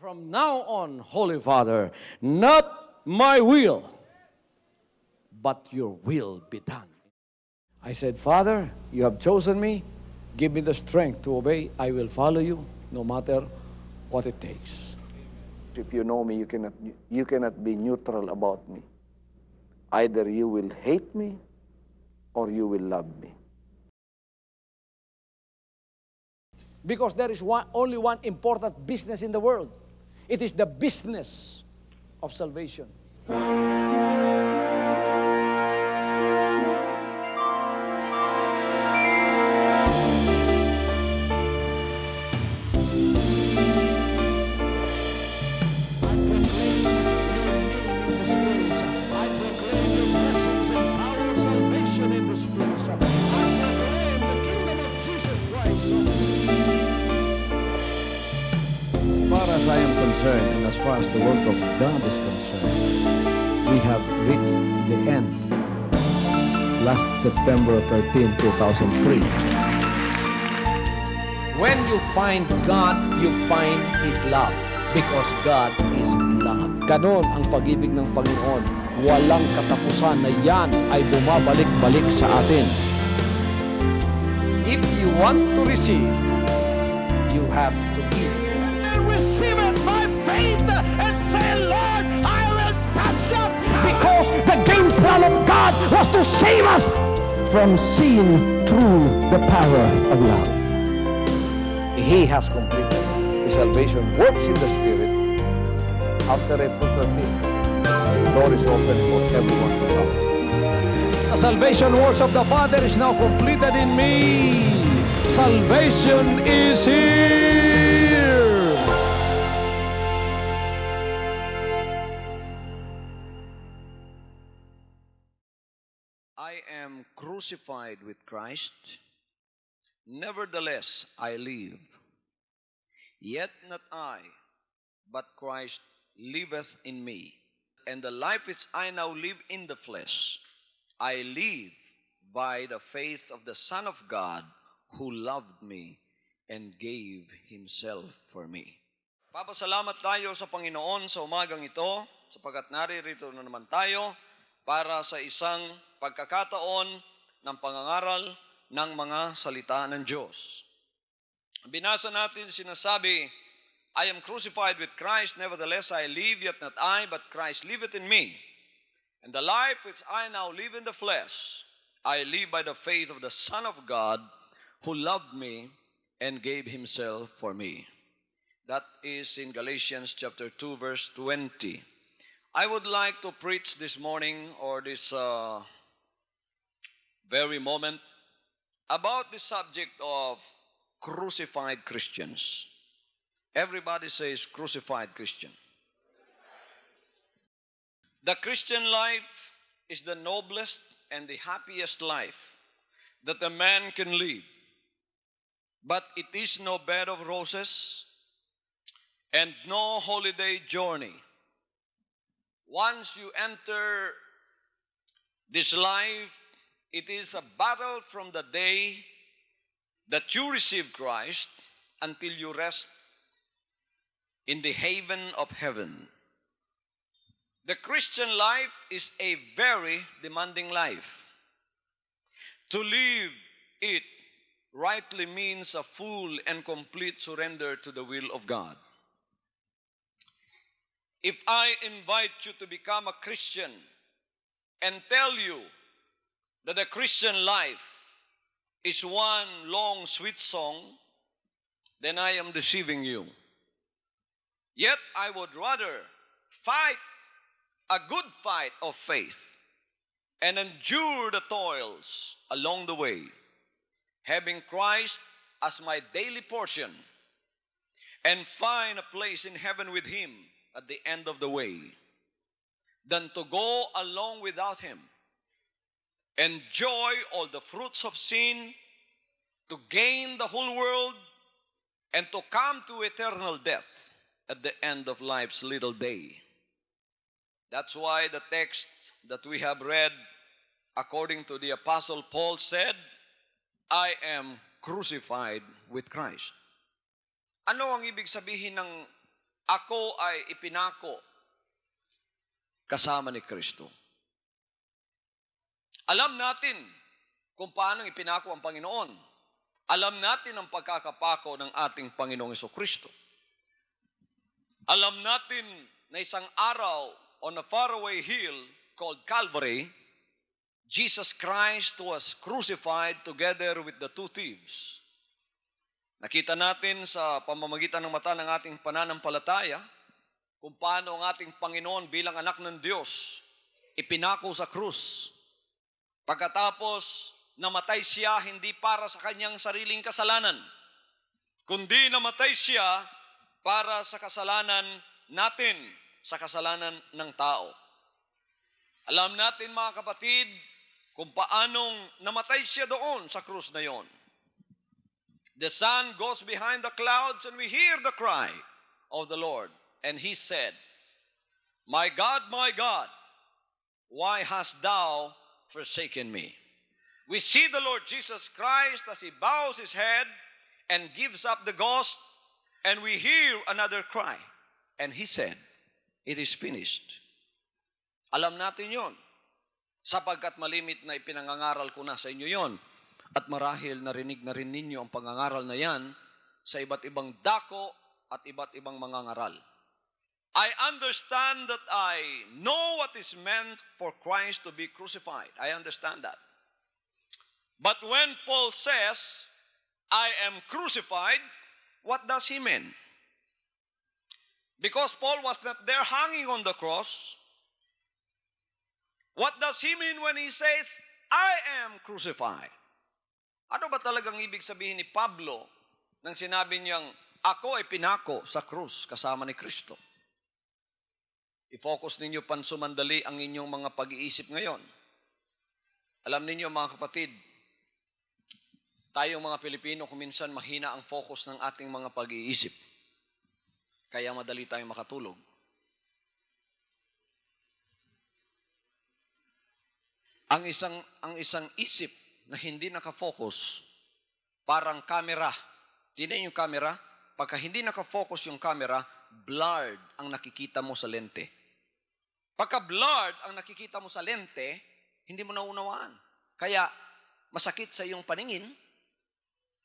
From now on, Holy Father, not my will, but your will be done. I said, Father, you have chosen me. Give me the strength to obey. I will follow you no matter what it takes. If you know me, you cannot be neutral about me. Either you will hate me or you will love me. Because there is only one important business in the world. It is the business of salvation. As I am concerned, and as far as the work of God is concerned, we have reached the end. Last September 13, 2003. When you find God, you find His love. Because God is love. Ganon ang pag-ibig ng Panginoon. Walang katapusan na yan ay bumabalik-balik sa atin. If you want to receive, you have to give. Receive it by faith and say, Lord, I will touch up. Because the game plan of God was to save us from sin through the power of love. He has completed. His salvation works in the Spirit. After April 13, the door is open for everyone to come. The salvation works of the Father is now completed in me. Salvation is here. I am crucified with Christ, nevertheless I live. Yet not I, but Christ liveth in me. And the life which I now live in the flesh, I live by the faith of the Son of God, who loved me and gave Himself for me. Papasalamat tayo sa Panginoon sa umagang ito, sapagkat naririto na naman tayo para sa isang pagkakataon ng pangangaral ng mga salita ng Diyos. Binasa natin, sinasabi, I am crucified with Christ, nevertheless I live, yet not I, but Christ liveth in me. And the life which I now live in the flesh, I live by the faith of the Son of God, who loved me and gave Himself for me. That is in Galatians chapter 2, verse 20. I would like to preach this morning, or this very moment, about the subject of crucified Christians. Everybody says crucified Christian. The Christian life is the noblest and the happiest life that a man can live. But it is no bed of roses and no holiday journey. Once you enter this life, it is a battle from the day that you receive Christ until you rest in the haven of heaven. The Christian life is a very demanding life. To live it rightly means a full and complete surrender to the will of God. If I invite you to become a Christian and tell you that the Christian life is one long sweet song, then I am deceiving you. Yet I would rather fight a good fight of faith and endure the toils along the way, having Christ as my daily portion, and find a place in heaven with Him at the end of the way, than to go along without Him, enjoy all the fruits of sin, to gain the whole world, and to come to eternal death at the end of life's little day. That's why the text that we have read, according to the Apostle Paul, said, I am crucified with Christ. Ano ang ibig sabihin ng ako ay ipinako kasama ni Kristo. Alam natin kung paano ipinako ang Panginoon. Alam natin ang pagkakapako ng ating Panginoong Jesucristo. Alam natin na isang araw on a faraway hill called Calvary, Jesus Christ was crucified together with the two thieves. Nakita natin sa pamamagitan ng mata ng ating pananampalataya kung paano ang ating Panginoon bilang anak ng Diyos ipinako sa krus. Pagkatapos namatay siya hindi para sa kanyang sariling kasalanan, kundi namatay siya para sa kasalanan natin, sa kasalanan ng tao. Alam natin mga kapatid kung paanong namatay siya doon sa krus na yon. The sun goes behind the clouds and we hear the cry of the Lord. And he said, my God, why hast thou forsaken me? We see the Lord Jesus Christ as he bows his head and gives up the ghost, and we hear another cry. And he said, it is finished. Alam natin yon, sapagkat malimit na ipinangangaral ko na sa inyo yon, at marahil narinig na rin ninyo ang pangangaral na yan sa iba't ibang dako at iba't ibang mga ngaral. I understand that I know what is meant for Christ to be crucified. I understand that. But when Paul says, I am crucified, what does he mean? Because Paul was not there hanging on the cross. What does he mean when he says, I am crucified? Ano ba talagang ibig sabihin ni Pablo nang sinabi niyang, ako ay pinako sa krus kasama ni Kristo? I-focus ninyo pansumandali ang inyong mga pag-iisip ngayon. Alam ninyo mga kapatid, tayong mga Pilipino kuminsan mahina ang focus ng ating mga pag-iisip. Kaya madali tayong makatulog. Ang isang isip na hindi nakafocus, parang camera. Tingnan yung camera, pagka hindi nakafocus yung camera, blurred ang nakikita mo sa lente. Pagka blurred ang nakikita mo sa lente, hindi mo naunawaan. Kaya masakit sa iyong paningin,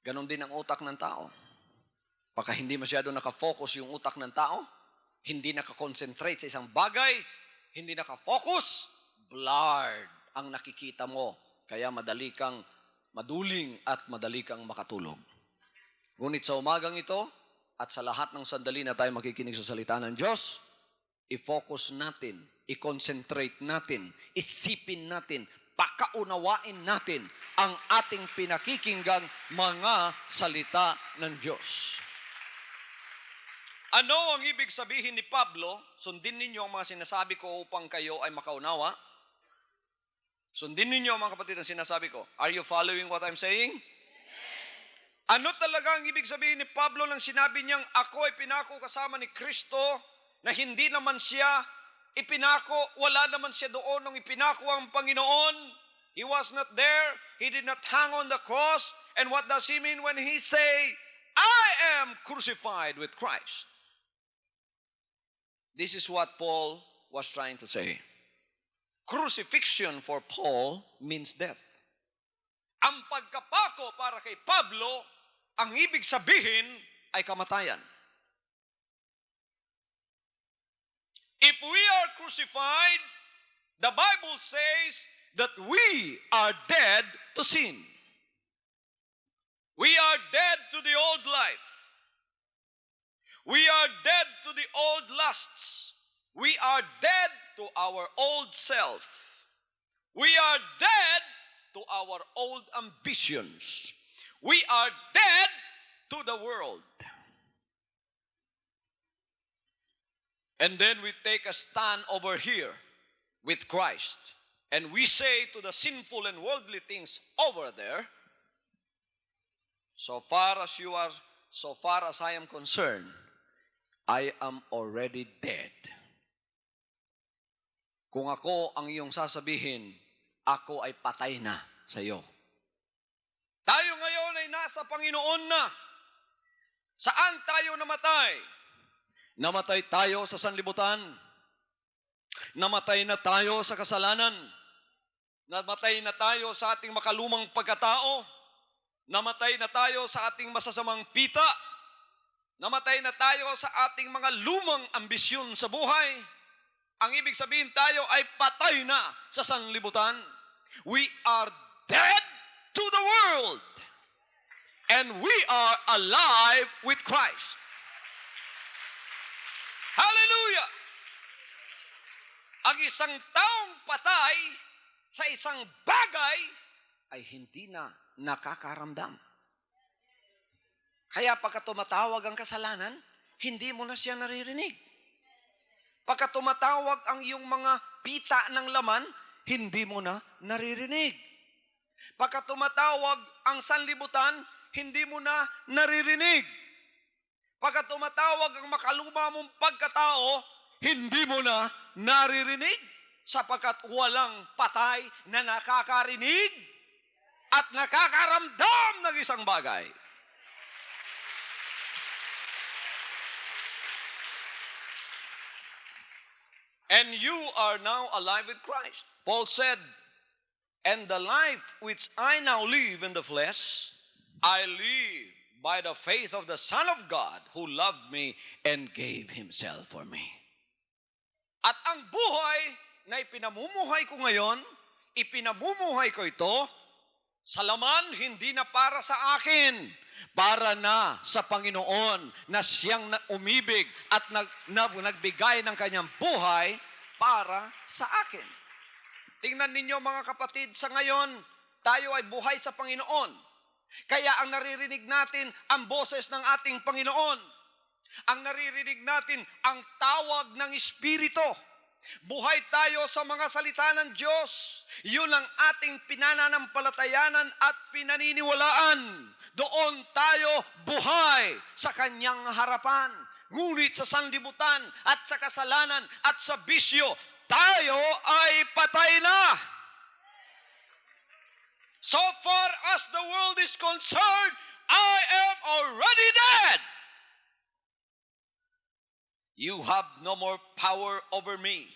ganon din ang utak ng tao. Pagka hindi masyado nakafocus yung utak ng tao, hindi nakakonsentrate sa isang bagay, hindi nakafocus, blurred ang nakikita mo. Kaya madali kang maduling at madali kang makatulog. Ngunit sa umagang ito, at sa lahat ng sandali na tayo makikinig sa salita ng Diyos, i-focus natin, i-concentrate natin, isipin natin, pakaunawain natin ang ating pinakikinggang mga salita ng Diyos. Ano ang ibig sabihin ni Pablo? Sundin ninyo ang mga sinasabi ko upang kayo ay makaunawa. Sundin ninyo ang mga kapatid ang sinasabi ko. Are you following what I'm saying? Ano talaga ang ibig sabihin ni Pablo nang sinabi niyang ako ay pinako kasama ni Kristo, na hindi naman siya ipinako, wala naman siya doon nung ipinako ang Panginoon. He was not there. He did not hang on the cross. And what does he mean when he say, I am crucified with Christ? This is what Paul was trying to say. Crucifixion for Paul means death. Ang pagkapako para kay Pablo, ang ibig sabihin ay kamatayan. If we are crucified, the Bible says that we are dead to sin. We are dead to the old life. We are dead to the old lusts. We are dead to our old self. We are dead to our old ambitions. We are dead to the world. And then we take a stand over here with Christ. And we say to the sinful and worldly things over there, so far as I am concerned, I am already dead. Kung ako ang iyong sasabihin, ako ay patay na sa iyo. Tayo ngayon ay nasa Panginoon na. Saan tayo namatay? Namatay tayo sa sanlibutan. Namatay na tayo sa kasalanan. Namatay na tayo sa ating makalumang pagkatao. Namatay na tayo sa ating masasamang pita. Namatay na tayo sa ating mga lumang ambisyon sa buhay. Ang ibig sabihin, tayo ay patay na sa sanlibutan. We are dead to the world. And we are alive with Christ. Hallelujah! Ang isang taong patay sa isang bagay ay hindi na nakakaramdam. Kaya pagka tumatawag ang kasalanan, hindi mo na siya naririnig. Pagka tumatawag ang iyong mga pita ng laman, hindi mo na naririnig. Pagka tumatawag ang sanlibutan, hindi mo na naririnig. Pagka tumatawag ang makaluma mong pagkatao, hindi mo na naririnig sapagkat walang patay na nakakarinig at nakakaramdam ng isang bagay. And you are now alive with Christ. Paul said, and the life which I now live in the flesh, I live by the faith of the Son of God who loved me and gave Himself for me. At ang buhay na ipinamumuhay ko ngayon, ipinamumuhay ko ito sa laman hindi na para sa akin, para na sa Panginoon na siyang umibig at nagbigay ng kanyang buhay para sa akin. Tingnan ninyo mga kapatid, sa ngayon, tayo ay buhay sa Panginoon. Kaya ang naririnig natin ang boses ng ating Panginoon. Ang naririnig natin ang tawag ng Espiritu. Buhay tayo sa mga salita ng Diyos. Yun ang ating pinananampalatayanan at pinaniniwalaan. Doon tayo buhay sa Kanyang harapan. Ngunit sa sanlibutan at sa kasalanan at sa bisyo, tayo ay patay na. So far as the world is concerned, I am already dead. You have no more power over me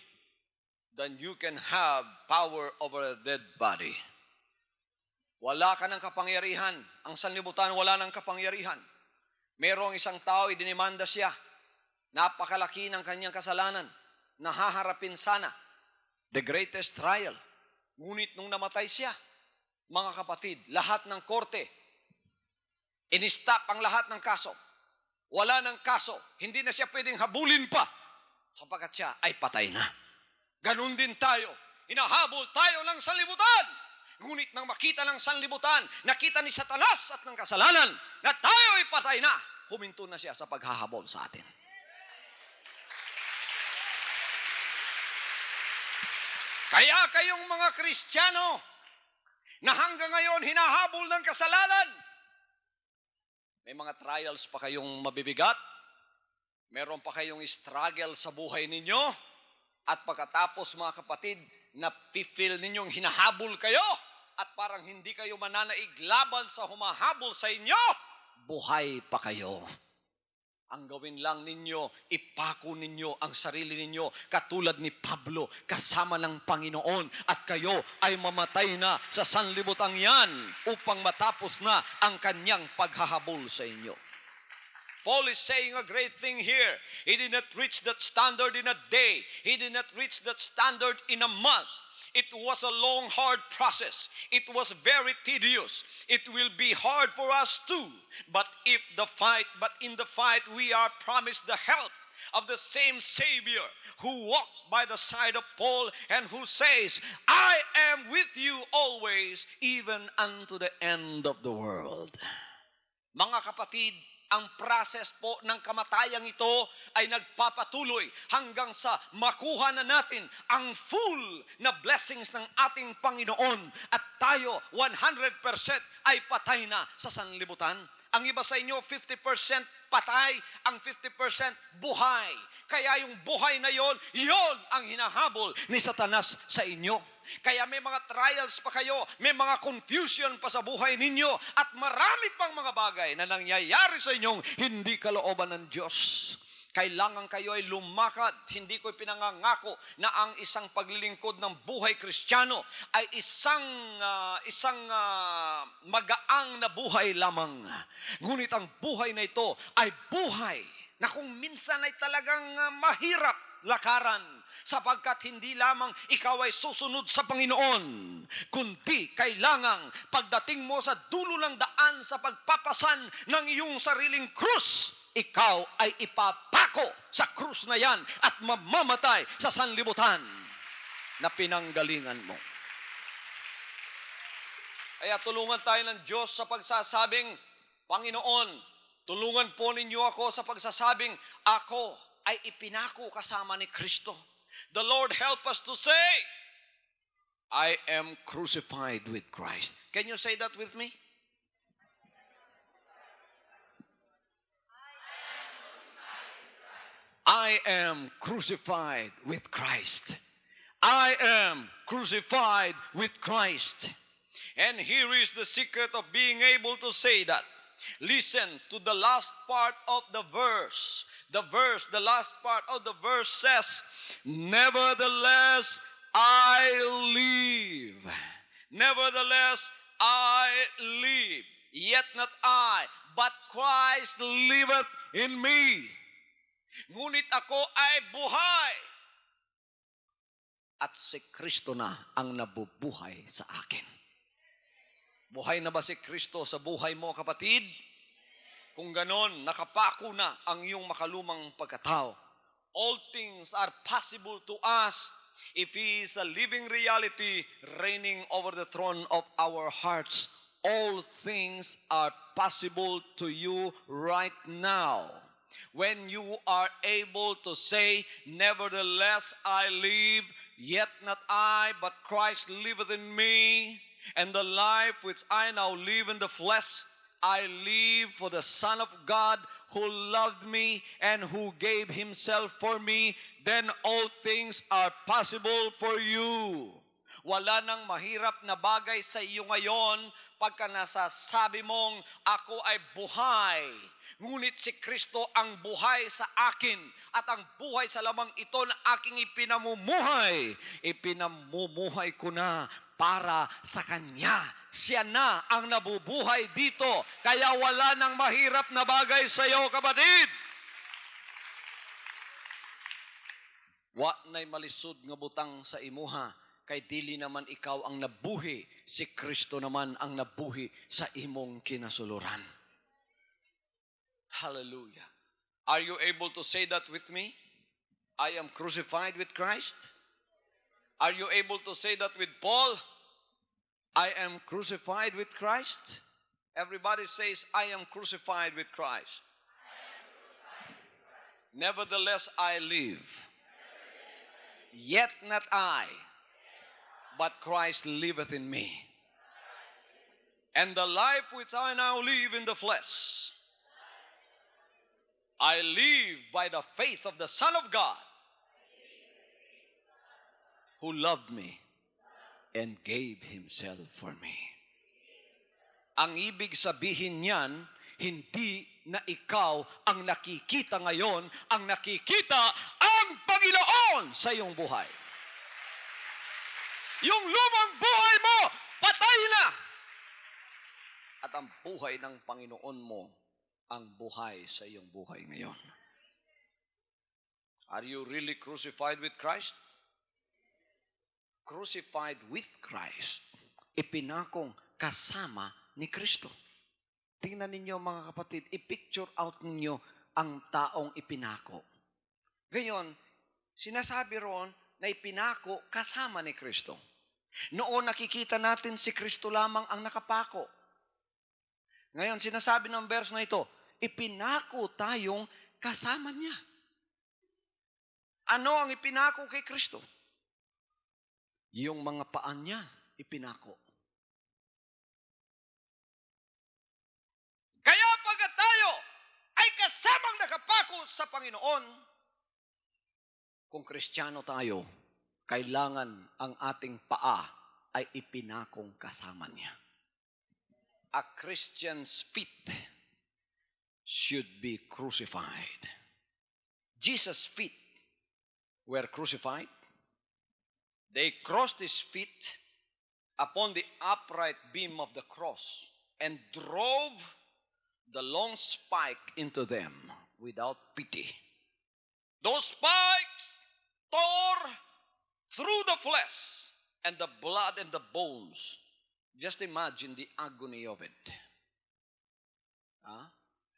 than you can have power over a dead body. Wala ka ng kapangyarihan. Ang sanlibutan wala ng kapangyarihan. Merong isang tao, idinimanda siya. Napakalaki ng kanyang kasalanan. Nahaharapin sana. The greatest trial. Ngunit nung namatay siya, mga kapatid, lahat ng korte, in-stop ang lahat ng kaso. Wala ng kaso. Hindi na siya pwedeng habulin pa sapagkat siya ay patay na. Ganun din tayo. Hinahabol tayo ng sanlibutan. Ngunit nang makita ng sanlibutan, nakita ni Satanas at ng kasalanan na tayo ay patay na, huminto na siya sa paghahabol sa atin. Kaya kayong mga Kristiyano na hanggang ngayon hinahabol ng kasalanan, may mga trials pa kayong mabibigat, meron pa kayong struggle sa buhay ninyo, at pagkatapos mga kapatid, napifeel ninyong hinahabol kayo, at parang hindi kayo mananaig laban sa humahabol sa inyo, buhay pa kayo. Ang gawin lang ninyo, ipako ninyo ang sarili ninyo katulad ni Pablo kasama ng Panginoon at kayo ay mamatay na sa sanlibutang yan upang matapos na ang kanyang paghahabol sa inyo. Paul is saying a great thing here. He did not reach that standard in a day. He did not reach that standard in a month. It was a long, hard process. It was very tedious. It will be hard for us too. But in the fight, we are promised the help of the same Savior who walked by the side of Paul and who says, I am with you always, even unto the end of the world. Mga kapatid, ang process po ng kamatayang ito ay nagpapatuloy hanggang sa makuha na natin ang full na blessings ng ating Panginoon at tayo 100% ay patay na sa sanlibutan. Ang iba sa inyo, 50% patay, ang 50% buhay. Kaya yung buhay na yon ang hinahabol ni Satanas sa inyo. Kaya may mga trials pa kayo, may mga confusion pa sa buhay ninyo, at marami pang mga bagay na nangyayari sa inyong hindi kalooban ng Diyos. Kailangan kayo ay lumakad. Hindi ko pinangangako na ang isang paglilingkod ng buhay Kristiyano ay isang magaang na buhay lamang. Ngunit ang buhay na ito ay buhay na kung minsan ay talagang mahirap lakaran, sapagkat hindi lamang ikaw ay susunod sa Panginoon, kundi kailangang pagdating mo sa dulo ng daan sa pagpapasan ng iyong sariling krus, ikaw ay ipapako sa krus na yan at mamamatay sa sanlibutan na pinanggalingan mo. Kaya tulungan tayo ng Diyos sa pagsasabing, Panginoon, tulungan po ninyo ako sa pagsasabing, ako ay ipinako kasama ni Kristo. The Lord help us to say, I am crucified with Christ. Can you say that with me? I am crucified with Christ. I am crucified with Christ. And here is the secret of being able to say that. Listen to the last part of the verse. The last part of the verse says, nevertheless I live. Nevertheless I live. Yet not I, but Christ liveth in me. Ngunit ako ay buhay. At si Kristo na ang nabubuhay sa akin. Buhay na ba si Kristo sa buhay mo, kapatid? Kung ganon, nakapako na ang iyong makalumang pagkatao. All things are possible to us if He is a living reality reigning over the throne of our hearts. All things are possible to you right now. When you are able to say, nevertheless I live, yet not I, but Christ liveth in me. And the life which I now live in the flesh, I live for the Son of God who loved me and who gave Himself for me. Then all things are possible for you. Wala nang mahirap na bagay sa iyo ngayon pagka nasasabi mong, ako ay buhay. Ngunit si Kristo ang buhay sa akin at ang buhay sa lamang ito na aking ipinamumuhay. Ipinamumuhay ko na para sa Kanya. Siya na ang nabubuhay dito. Kaya wala nang mahirap na bagay sa iyo, kapatid. Wa na'y malisod nga butang sa imuha, kay dili naman ikaw ang nabuhi, si Kristo naman ang nabuhi sa imong kinasuluran. Hallelujah. Are you able to say that with me? I am crucified with Christ. Are you able to say that with Paul? I am crucified with Christ. Everybody says, I am crucified with Christ. Nevertheless I live. Yet not I, but Christ liveth in me. And the life which I now live in the flesh, I live by the faith of the Son of God, who loved me and gave Himself for me. Ang ibig sabihin niyan, hindi na ikaw ang nakikita ngayon, ang nakikita ang Panginoon sa iyong buhay. Yung lumang buhay mo, patay na! At ang buhay ng Panginoon mo, ang buhay sa iyong buhay ngayon. Are you really crucified with Christ? Crucified with Christ. Ipinakong kasama ni Kristo. Tingnan ninyo mga kapatid, i-picture out ninyo ang taong ipinako. Gayon, sinasabi ron na ipinako kasama ni Kristo. Noon nakikita natin si Kristo lamang ang nakapako. Ngayon, sinasabi ng verse na ito, ipinako tayong kasama niya. Ano ang ipinako kay Kristo? Yung mga paan niya, ipinako. Kaya pagkat tayo ay kasamang nakapako sa Panginoon, kung Kristiyano tayo, kailangan ang ating paa ay ipinakong kasama niya. A Christian's feet should be crucified. Jesus' feet were crucified. They crossed his feet upon the upright beam of the cross and drove the long spike into them without pity. Those spikes tore through the flesh and the blood and the bones. Just imagine the agony of it.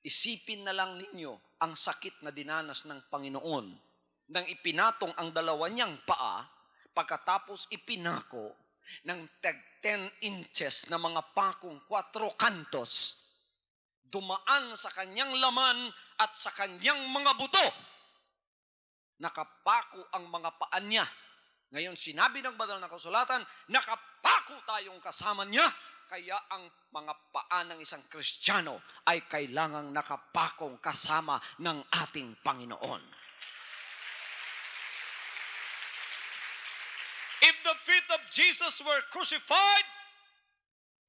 Isipin na lang ninyo ang sakit na dinanas ng Panginoon nang ipinatong ang dalawa niyang paa pagkatapos ipinako ng 10 inches na mga pakong 4 kantos dumaan sa kanyang laman at sa kanyang mga buto. Nakapako ang mga paan niya. Ngayon, sinabi ng banal na kasulatan, nakapako tayong kasama niya. Kaya ang mga paa ng isang Kristiyano ay kailangang nakapakong kasama ng ating Panginoon. If the feet of Jesus were crucified,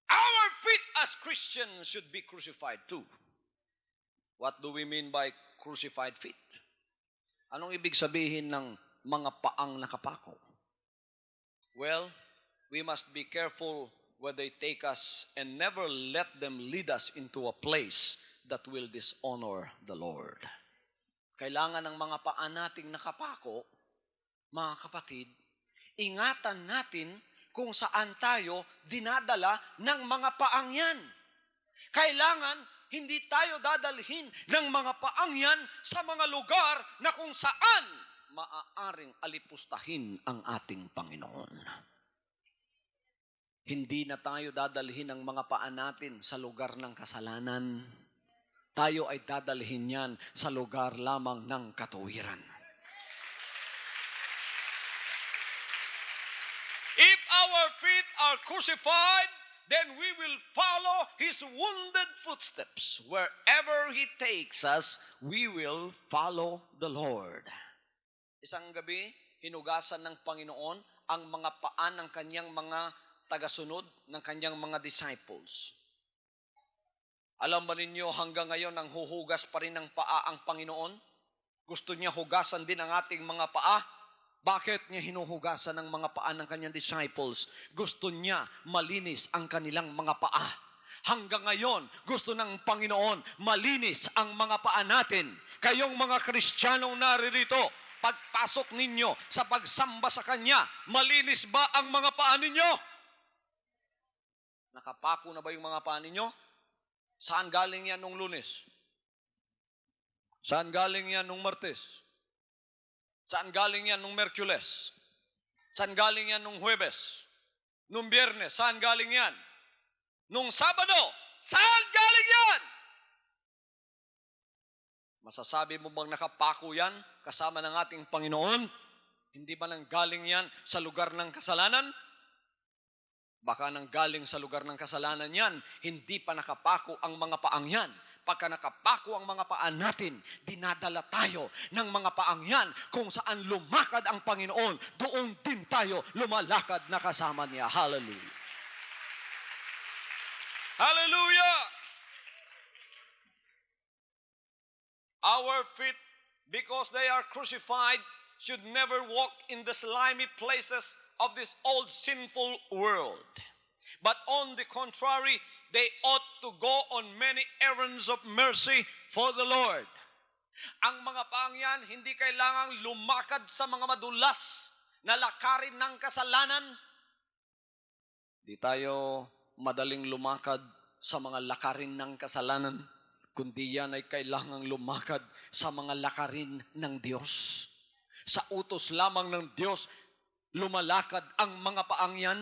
our feet as Christians should be crucified too. What do we mean by crucified feet? Anong ibig sabihin ng mga paang nakapako? Well, we must be careful where they take us and never let them lead us into a place that will dishonor the Lord. Kailangan ng mga paa nating nakapako, mga kapatid, ingatan natin kung saan tayo dinadala ng mga paang yan. Kailangan hindi tayo dadalhin ng mga paang yan sa mga lugar na kung saan maaaring alipustahin ang ating Panginoon. Hindi na tayo dadalhin ng mga paa natin sa lugar ng kasalanan. Tayo ay dadalhin yan sa lugar lamang ng katuwiran. If our feet are crucified, then we will follow His wounded footsteps. Wherever He takes us, we will follow the Lord. Isang gabi, hinugasan ng Panginoon ang mga paa ng kanyang mga tagasunod, ng kanyang mga disciples. Alam ba ninyo, hanggang ngayon ang huhugas pa rin ng paa ang Panginoon? Gusto niya hugasan din ang ating mga paa? Bakit niya hinuhugasan ng mga paa ng kanyang disciples? Gusto niya malinis ang kanilang mga paa. Hanggang ngayon, gusto ng Panginoon malinis ang mga paa natin. Kayong mga Kristiyanong naririto, pagpasok ninyo sa pagsamba sa Kanya, malinis ba ang mga paa ninyo? Nakapako na ba yung mga paa ninyo? Saan galing yan nung Lunes? Saan galing yan nung Martes? Saan galing yan nung Merkules? Saan galing yan nung Huwebes? Nung Biyernes, saan galing yan? Nung Sabado, saan galing yan? Masasabi mo bang nakapako yan kasama ng ating Panginoon? Hindi ba nang galing yan sa lugar ng kasalanan? Baka nang galing sa lugar ng kasalanan yan, hindi pa nakapako ang mga paang yan. Pagka nakapako ang mga paan natin, dinadala tayo ng mga paang yan kung saan lumakad ang Panginoon, doon din tayo lumalakad na kasama niya. Hallelujah! Hallelujah! Our feet, because they are crucified, should never walk in the slimy places of this old sinful world. But on the contrary, they ought to go on many errands of mercy for the Lord. Ang mga paang yan, hindi kailangang lumakad sa mga madulas na lakarin ng kasalanan. Di tayo madaling lumakad sa mga lakarin ng kasalanan, kundi yan ay kailangang lumakad sa mga lakarin ng Diyos. Sa utos lamang ng Diyos, lumalakad ang mga paang yan.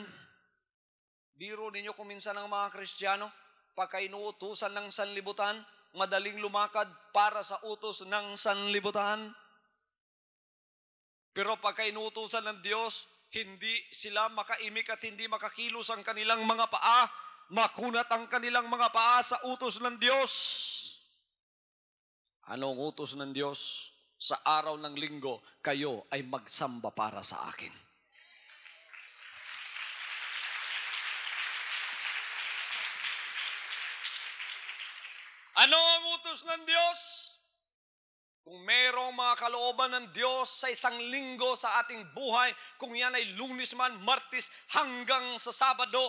Biro ninyo kung minsan ang mga Kristiyano, pagka inuutusan ng sanlibutan, madaling lumakad para sa utos ng sanlibutan. Pero pagka inuutusan ng Diyos, hindi sila makaimik at hindi makakilos ang kanilang mga paa, makunat ang kanilang mga paa sa utos ng Diyos. Anong utos ng Diyos? Sa araw ng linggo, kayo ay magsamba para sa akin. Ano ang utos ng Diyos? Kung mayroong mga kalooban ng Diyos sa isang linggo sa ating buhay, kung yan ay Lunes man, Martes, hanggang sa Sabado,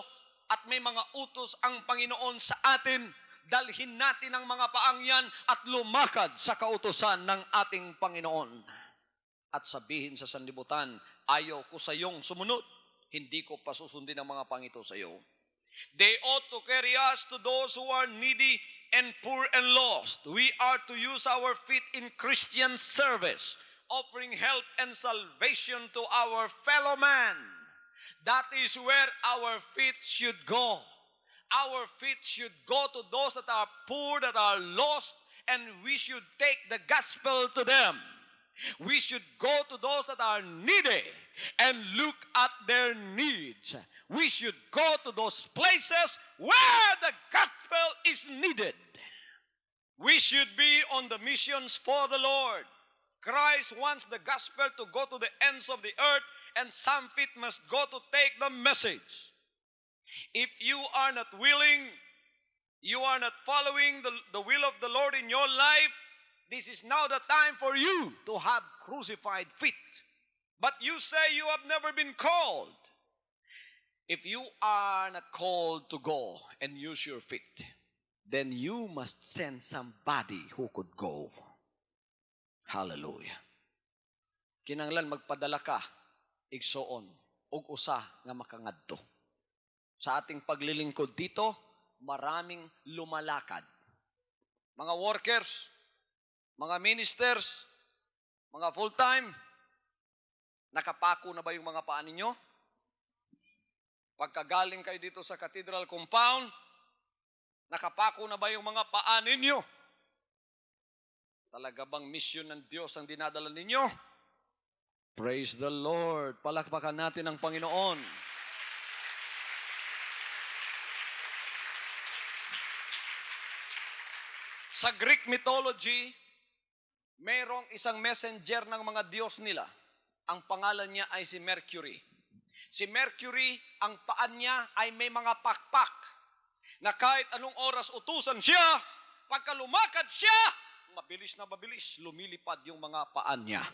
at may mga utos ang Panginoon sa atin, dalhin natin ang mga paang yan at lumakad sa kautusan ng ating Panginoon. At sabihin sa sanlibutan, ayaw ko sa iyong sumunod, hindi ko pasusundin ang mga pangito sa iyo. They ought to carry us to those who are needy and poor and lost. We are to use our feet in Christian service, offering help and salvation to our fellow man. That is where our feet should go. Our feet should go to those that are poor, that are lost, and we should take the gospel to them. We should go to those that are needy and look at their needs. We should go to those places where the gospel is needed. We should be on the missions for the Lord. Christ wants the gospel to go to the ends of the earth, and some feet must go to take the message. If you are not willing, you are not following the will of the Lord in your life, this is now the time for you to have crucified feet. But you say you have never been called. If you are not called to go and use your feet, then you must send somebody who could go. Hallelujah. Kinanglan magpadala ka, igsoon, ug usa nga makangadto. Sa ating paglilingkod dito, maraming lumalakad. Mga workers, mga ministers, mga full-time, nakapako na ba yung mga paa ninyo? Pagkagaling kayo dito sa cathedral compound, nakapako na ba yung mga paa ninyo? Talaga bang mission ng Diyos ang dinadala ninyo? Praise the Lord. Palakpakan natin ang Panginoon. Sa Greek mythology, mayroong isang messenger ng mga Diyos nila. Ang pangalan niya ay si Mercury. Si Mercury, ang paan niya ay may mga pakpak na kahit anong oras utusan siya, pagka lumakad siya, mabilis na mabilis, lumilipad yung mga paan niya.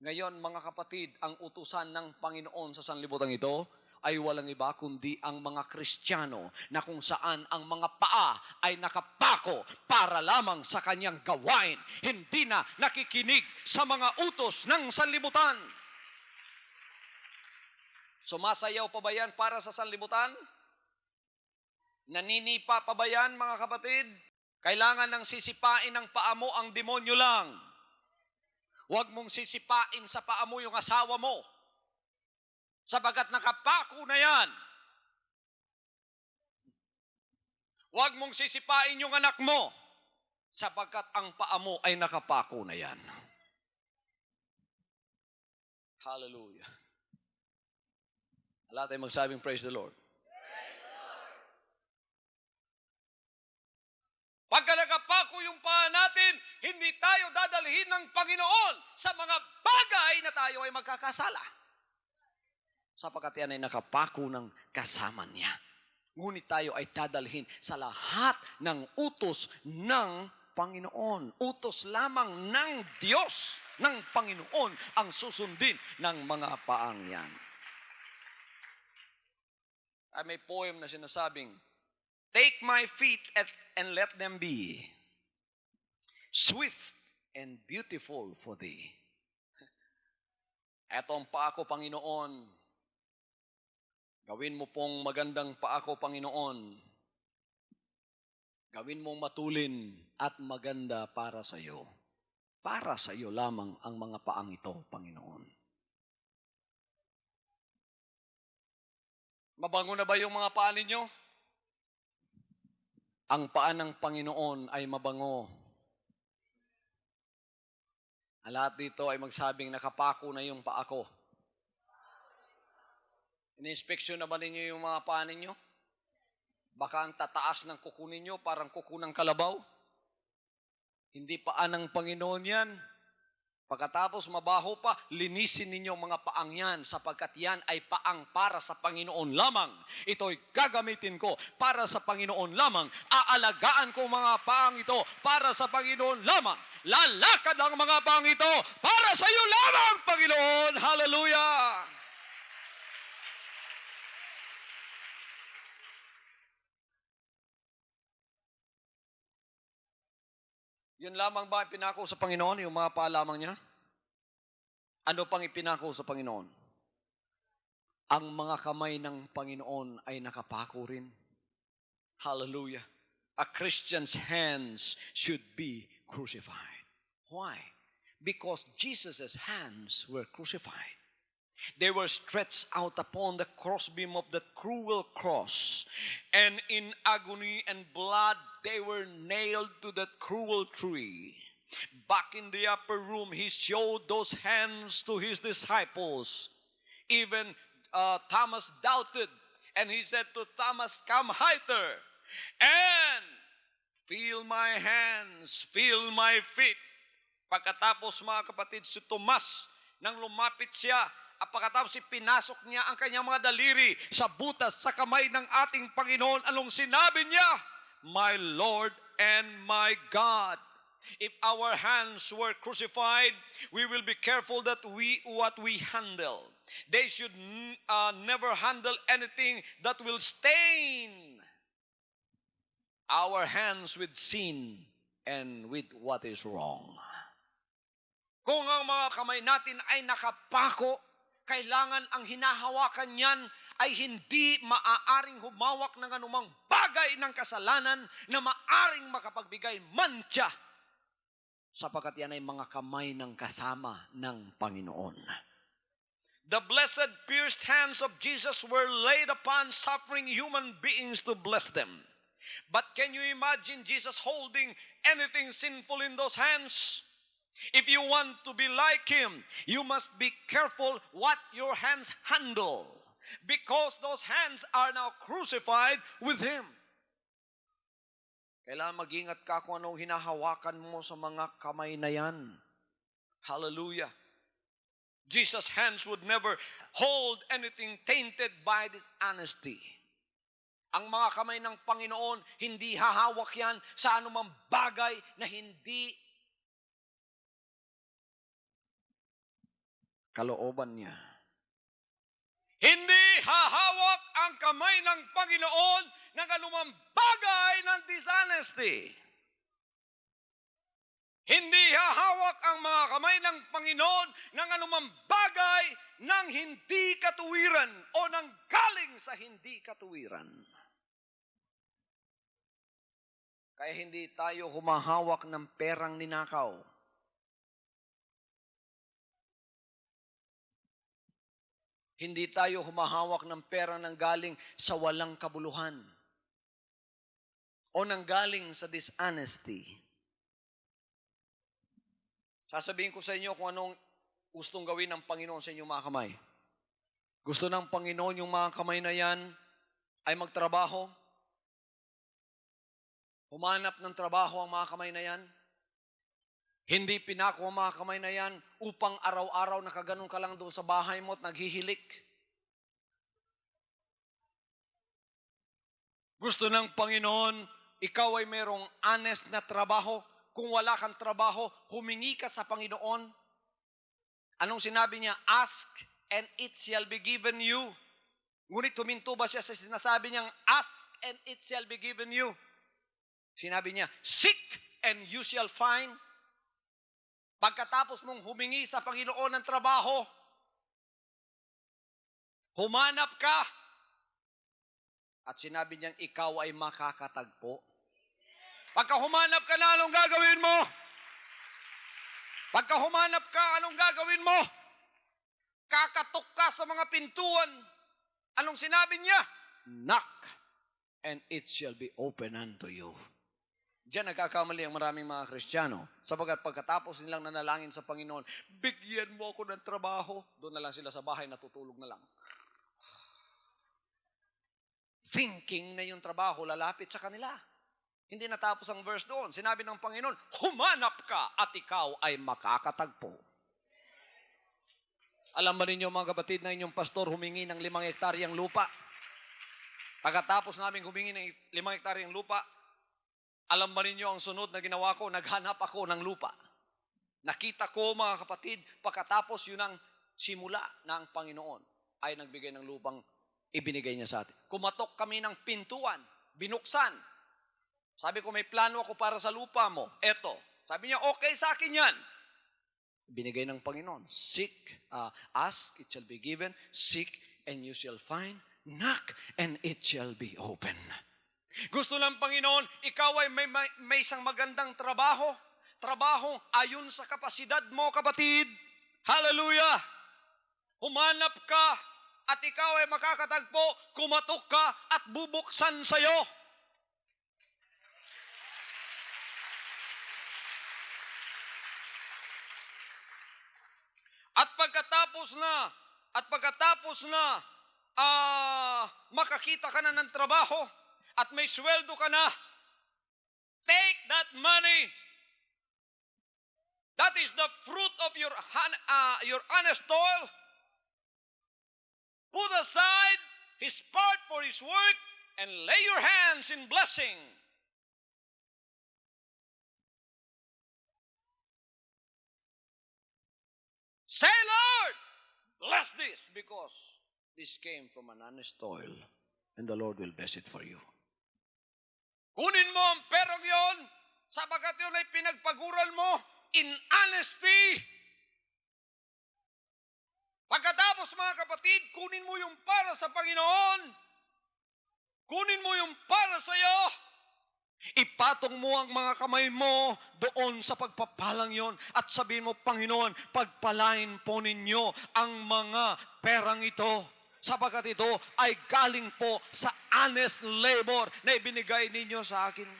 Ngayon, mga kapatid, ang utusan ng Panginoon sa sanlibutan ito ay walang iba kundi ang mga Kristiyano na kung saan ang mga paa ay nakapako para lamang sa kanyang gawain. Hindi na nakikinig sa mga utos ng sanlibutan. Sumasayaw pa ba yan para sa sanlibutan? Naninipa pa ba yan, mga kapatid? Kailangan ng sisipain ng paa mo ang demonyo lang. Huwag mong sisipain sa paa mo yung asawa mo. Sabagat nakapako na yan. Huwag mong sisipain yung anak mo. Sapagkat ang paa mo ay nakapako na yan. Hallelujah. Wala tayong magsabing praise the Lord. Pagka nakapako yung paa natin, hindi tayo dadalhin ng Panginoon sa mga bagay na tayo ay magkakasala. Sapagkat yan ay nakapako ng kasama niya. Ngunit tayo ay dadalhin sa lahat ng utos ng Panginoon. Utos lamang ng Diyos, ng Panginoon, ang susundin ng mga paang yan. Ay may poem na sinasabing, take my feet and let them be swift and beautiful for thee. Eto ang paa ko, Panginoon. Gawin mo pong magandang paa ko, Panginoon. Gawin mong matulin at maganda para sa iyo. Para sa iyo lamang ang mga paang ito, Panginoon. Mabango na ba yung mga paa ninyo? Ang paa ng Panginoon ay mabango. Ang lahat dito ay magsabing nakapako na yung paa ko. Ini-inspeksyon na ba ninyo yung mga paa ninyo? Baka ang tataas ng kuko ninyo parang kuko ng kalabaw. Hindi paa ng Panginoon yan. Pagkatapos mabaho pa, linisin ninyo ang mga paang yan sapagkat yan ay paang para sa Panginoon lamang. Ito'y gagamitin ko para sa Panginoon lamang. Aalagaan ko mga paang ito para sa Panginoon lamang. lalakad ang mga pangito para sa iyo lamang, Panginoon. Hallelujah! Yun lamang ba ipinako sa Panginoon, yung mga paalamang niya? Ano pang ipinako sa Panginoon? Ang mga kamay ng Panginoon ay nakapako rin. Hallelujah. A Christian's hands should be crucified. Why? Because Jesus' hands were crucified. They were stretched out upon the crossbeam of the cruel cross, and in agony and blood they were nailed to that cruel tree. Back in the upper room, he showed those hands to his disciples. Even Thomas doubted, and he said to Thomas, "Come hither and feel my hands, feel my feet." Pagkatapos, mga kapatid, si Tomas, nang lumapit siya, at pagkatapos pinasok niya ang kanyang mga daliri sa butas sa kamay ng ating Panginoon, anong sinabi niya? My Lord and my God. If our hands were crucified, we will be careful that what we handle. They should never handle anything that will stain our hands with sin and with what is wrong. Kung ang mga kamay natin ay nakapako, kailangan ang hinahawakan niyan ay hindi maaaring humawak ng anumang bagay ng kasalanan na maaring makapagbigay mantsa, sapagkat yan ay mga kamay ng kasama ng Panginoon. The blessed pierced hands of Jesus were laid upon suffering human beings to bless them. But can you imagine Jesus holding anything sinful in those hands? If you want to be like Him, you must be careful what your hands handle, because those hands are now crucified with Him. Kailangan mag-ingat ka kung anong hinahawakan mo sa mga kamay na yan. Hallelujah. Jesus' hands would never hold anything tainted by dishonesty. Ang mga kamay ng Panginoon, hindi hahawak yan sa anumang bagay na hindi kalooban niya. Hindi hahawak ang kamay ng Panginoon ng anumang bagay ng dishonesty. Hindi hahawak ang mga kamay ng Panginoon ng anumang bagay ng hindi katuwiran o ng galing sa hindi katuwiran. Kaya hindi tayo humahawak ng perang ninakaw. Hindi tayo humahawak ng pera nang galing sa walang kabuluhan o nang galing sa dishonesty. Sasabihin ko sa inyo kung anong gustong gawin ng Panginoon sa inyong mga kamay. Gusto ng Panginoon yung mga kamay na yan ay magtrabaho. Humanap ng trabaho ang mga kamay na yan. Hindi pinako ang mga kamay na yan upang araw-araw nakaganon ka lang doon sa bahay mo at naghihilik. Gusto ng Panginoon, ikaw ay mayroong honest na trabaho. Kung wala kang trabaho, humingi ka sa Panginoon. Anong sinabi niya? Ask and it shall be given you. Ngunit huminto ba siya sa sinasabi niyang ask and it shall be given you? Sinabi niya, seek and you shall find. Pagkatapos mong humingi sa Panginoon ng trabaho, humanap ka. At sinabi niyang ikaw ay makakatagpo. Pagka humanap ka na, anong gagawin mo? Pagka humanap ka, anong gagawin mo? Kakatok ka sa mga pintuan. Anong sinabi niya? Knock, and it shall be open unto you. Diyan nagkakamali ang maraming mga Kristiyano. Sapagkat pagkatapos nilang nanalangin sa Panginoon, bigyan mo ako ng trabaho. Doon na lang sila sa bahay, natutulog na lang. Thinking na yung trabaho lalapit sa kanila. Hindi natapos ang verse doon. Sinabi ng Panginoon, humanap ka at ikaw ay makakatagpo. Alam ba ninyo mga kapatid na inyong pastor humingi ng 5 hektaryang lupa? Pagkatapos namin humingi ng 5 hektaryang lupa, alam ba ninyo ang sunod na ginawa ko? Naghanap ako ng lupa. Nakita ko, mga kapatid, pagkatapos yun ang simula ng Panginoon ay nagbigay ng lupang ibinigay niya sa atin. Kumatok kami ng pintuan, binuksan. Sabi ko, may plano ako para sa lupa mo. Eto. Sabi niya, okay sa akin yan. Binigay ng Panginoon. Ask, it shall be given. Seek, and you shall find. Knock, and it shall be open. Gusto ng Panginoon, ikaw ay may isang magandang trabaho. Trabaho ayon sa kapasidad mo, kapatid. Hallelujah! Humanap ka at ikaw ay makakatagpo, kumatok ka at bubuksan sa'yo. At pagkatapos na makakita ka na ng trabaho at may sweldo ka na, take that money. That is the fruit of your honest toil. Put aside his part for his work and lay your hands in blessing. Say, Lord, bless this because this came from an honest toil and the Lord will bless it for you. Kunin mo ang perang yon sapagkat yun ay pinagpaguran mo in honesty. Pagkatapos, mga kapatid, kunin mo yung para sa Panginoon. Kunin mo yung para sa iyo. Ipatong mo ang mga kamay mo doon sa pagpapalang yon at sabihin mo, Panginoon, pagpalain po ninyo ang mga perang ito sapagkat ito ay galing po sa honest labor na ibinigay ninyo sa akin.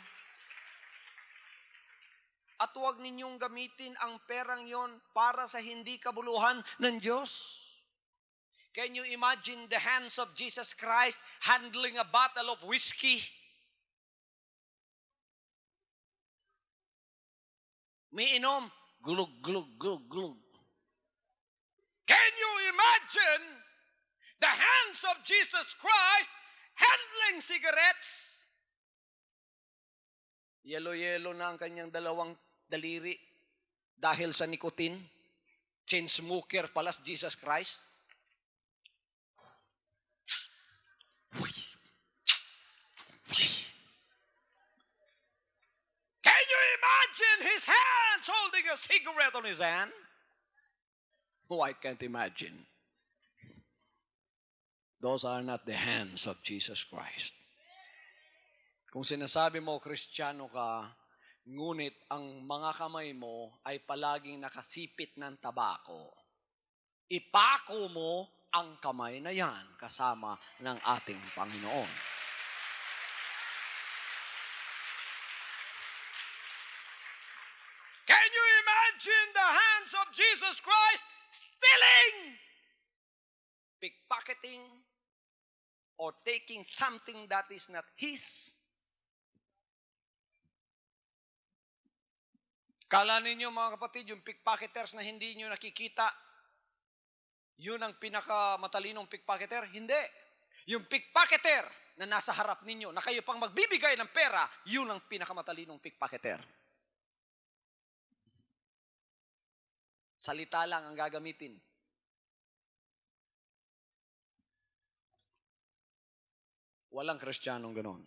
At huwag ninyong gamitin ang perang yon para sa hindi kabuluhan ng Diyos. Can you imagine the hands of Jesus Christ handling a bottle of whiskey? May inom, glug, glug, glug, glug. Can you imagine the hands of Jesus Christ handling cigarettes? Yelo-yelo na ang kanyang dalawang daliri dahil sa nicotine. Chain smoker pala si Jesus Christ. Can you imagine his hands holding a cigarette on his hand? Oh, I can't imagine. Those are not the hands of Jesus Christ. Kung sinasabi mo, Kristiyano ka, ngunit ang mga kamay mo ay palaging nakasipit ng tabako, ipako mo ang kamay na yan kasama ng ating Panginoon. Can you imagine the hands of Jesus Christ stealing, pickpocketing, or taking something that is not his? Kala ninyo, mga kapatid, yung pickpocketers na hindi nyo nakikita, yun ang pinakamatalinong pickpocketer? Hindi. Yung pickpocketer na nasa harap ninyo, na kayo pang magbibigay ng pera, yun ang pinakamatalinong pickpocketer. Salita lang ang gagamitin. Walang Kristiyanong ganon.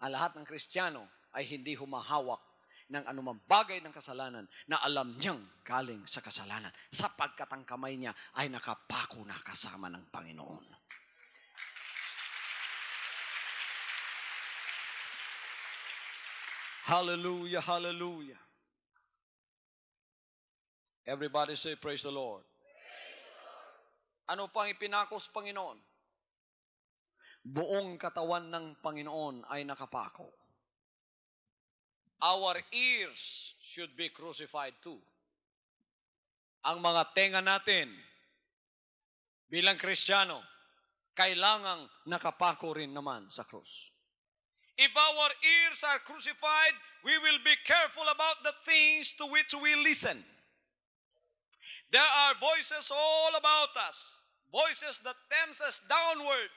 Ang lahat ng Kristiyano ay hindi humahawak ng anumang bagay ng kasalanan na alam niyang galing sa kasalanan sapagkat ang kamay niya ay nakapako na kasama ng Panginoon. Hallelujah, hallelujah. Everybody say, praise the Lord. Ano pang ipinako sa Panginoon? Buong katawan ng Panginoon ay nakapako. Our ears should be crucified too. Ang mga tenga natin bilang Kristiyano, kailangang nakapako rin naman sa krus. If our ears are crucified, we will be careful about the things to which we listen. There are voices all about us, voices that tempt us downward.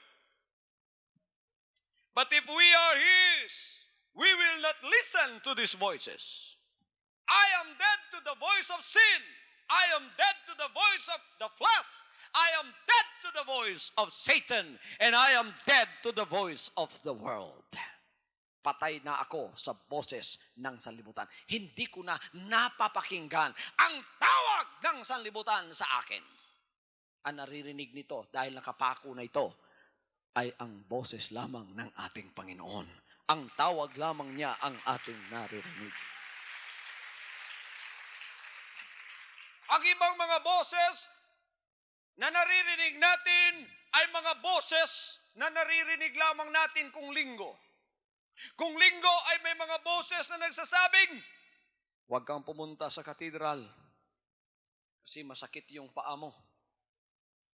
But if we are His, we will not listen to these voices. I am dead to the voice of sin. I am dead to the voice of the flesh. I am dead to the voice of Satan. And I am dead to the voice of the world. Patay na ako sa boses ng sanlibutan. Hindi ko na napapakinggan ang tawag ng sanlibutan sa akin. Ang naririnig nito dahil nakapako na ito ay ang boses lamang ng ating Panginoon. Ang tawag lamang niya ang ating naririnig. Ang ibang mga boses na naririnig natin ay mga boses na naririnig lamang natin kung linggo. Kung linggo ay may mga boses na nagsasabing, huwag kang pumunta sa katedral kasi masakit yung paa mo.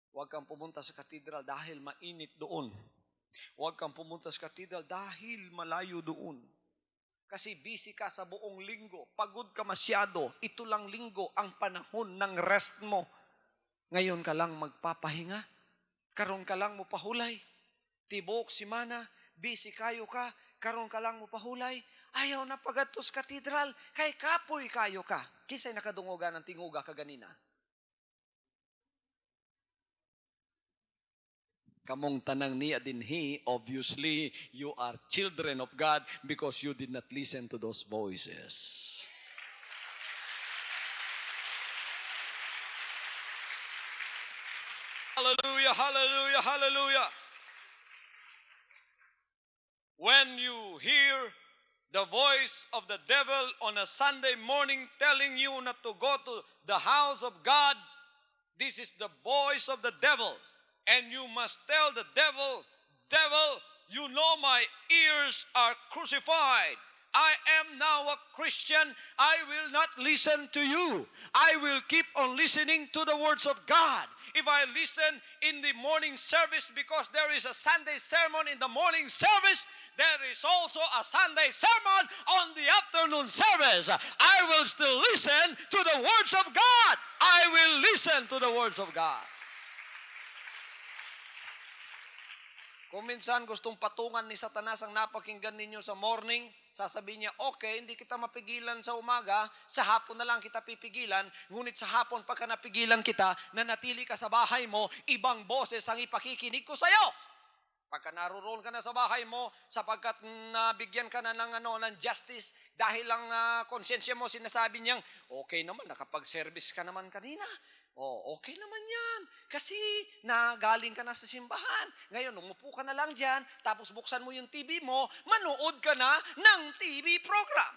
Huwag kang pumunta sa katedral dahil mainit doon. Huwag kang pumunta sa katedral dahil malayo doon. Kasi busy ka sa buong linggo. Pagod ka masyado. Ito lang linggo ang panahon ng rest mo. Ngayon ka lang magpapahinga. Karon ka lang mo pahulay. Tibok simana, busy kayo ka. Karon ka lang mo pahulay. Ayaw na pagatos katedral. Kay kapoy kayo ka. Kisay nakadungoga ng tinguga ka ganina. Kamong tanang niya dinhi, obviously, you are children of God because you did not listen to those voices. Hallelujah, hallelujah, hallelujah. When you hear the voice of the devil on a Sunday morning telling you not to go to the house of God, this is the voice of the devil. And you must tell the devil, devil, you know my ears are crucified. I am now a Christian. I will not listen to you. I will keep on listening to the words of God. If I listen in the morning service because there is a Sunday sermon in the morning service, there is also a Sunday sermon on the afternoon service. I will still listen to the words of God. I will listen to the words of God. Kung minsan gustong patungan ni Satanas ang napakinggan ninyo sa morning, sasabihin niya, okay, hindi kita mapigilan sa umaga, sa hapon na lang kita pipigilan, ngunit sa hapon pagka napigilan kita, nanatili ka sa bahay mo, ibang boses ang ipakikinig ko sa iyo. Pagka naroon ka na sa bahay mo, sapagkat nabigyan ka na ng justice, dahil lang konsensya mo sinasabi niyang, okay naman, nakapag-service ka naman kanina. Oh, okay naman yan. Kasi nagaling ka na sa simbahan. Ngayon, umupo ka na lang dyan, tapos buksan mo yung TV mo, manood ka na ng TV program.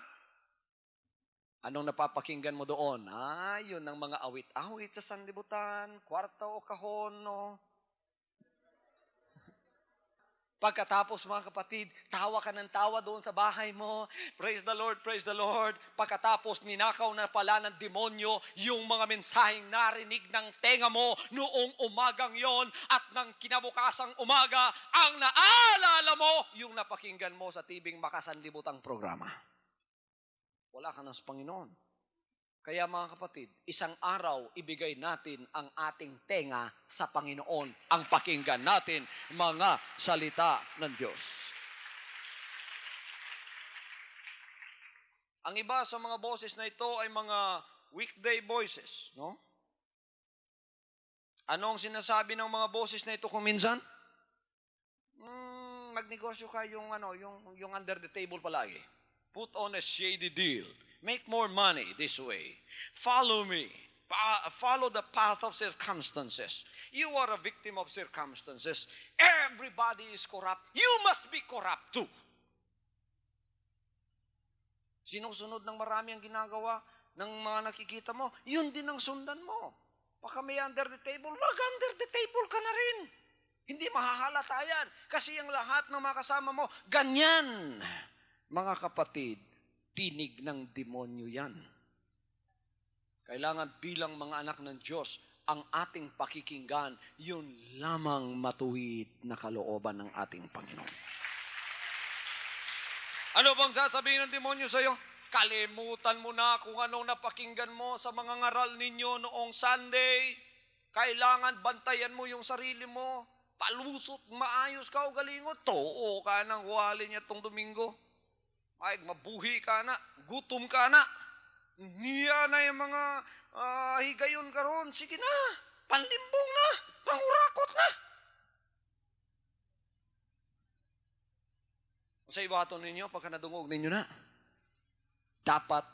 Anong napapakinggan mo doon? Yun ang mga awit-awit sa sanlibutan, kwarto o kahon, no? Pagkatapos, mga kapatid, tawa ka ng tawa doon sa bahay mo. Praise the Lord, praise the Lord. Pagkatapos, ninakaw na pala ng demonyo yung mga mensaheng narinig ng tenga mo noong umagang yon at ng kinabukasang umaga, ang naalala mo yung napakinggan mo sa tibing makasanlibutang programa. Wala ka na sa Panginoon. Kaya mga kapatid, isang araw ibigay natin ang ating tenga sa Panginoon, ang pakinggan natin mga salita ng Diyos. Ang iba sa mga boses na ito ay mga weekday voices, no? Ano ang sinasabi ng mga boses na ito kung minsan? Magnegosyo ka yung under the table palagi. Put on a shady deal. Make more money this way. Follow me. Follow the path of circumstances. You are a victim of circumstances. Everybody is corrupt. You must be corrupt too. Sinusunod ng marami ang ginagawa ng mga nakikita mo, yun din ang sundan mo. Baka may under the table, mag-under the table ka na rin. Hindi mahahalata yan. Kasi ang lahat ng mga kasama mo, ganyan. Mga kapatid, tinig ng demonyo yan. Kailangan bilang mga anak ng Diyos, ang ating pakikinggan, yun lamang matuwid na kalooban ng ating Panginoon. Ano bang sasabihin ng demonyo sa iyo? Kalimutan mo na kung anong napakinggan mo sa mga ngaral ninyo noong Sunday. Kailangan bantayan mo yung sarili mo. Palusot, maayos ka o galingot. Too ka nang wali niya itong Domingo. Ay, mabuhi ka na, gutom ka na. Niya na yung mga higayon karon. Sige na, panlimbong na, pangurakot na. Sa ibaton ninyo, pagka nadungog ninyo na, dapat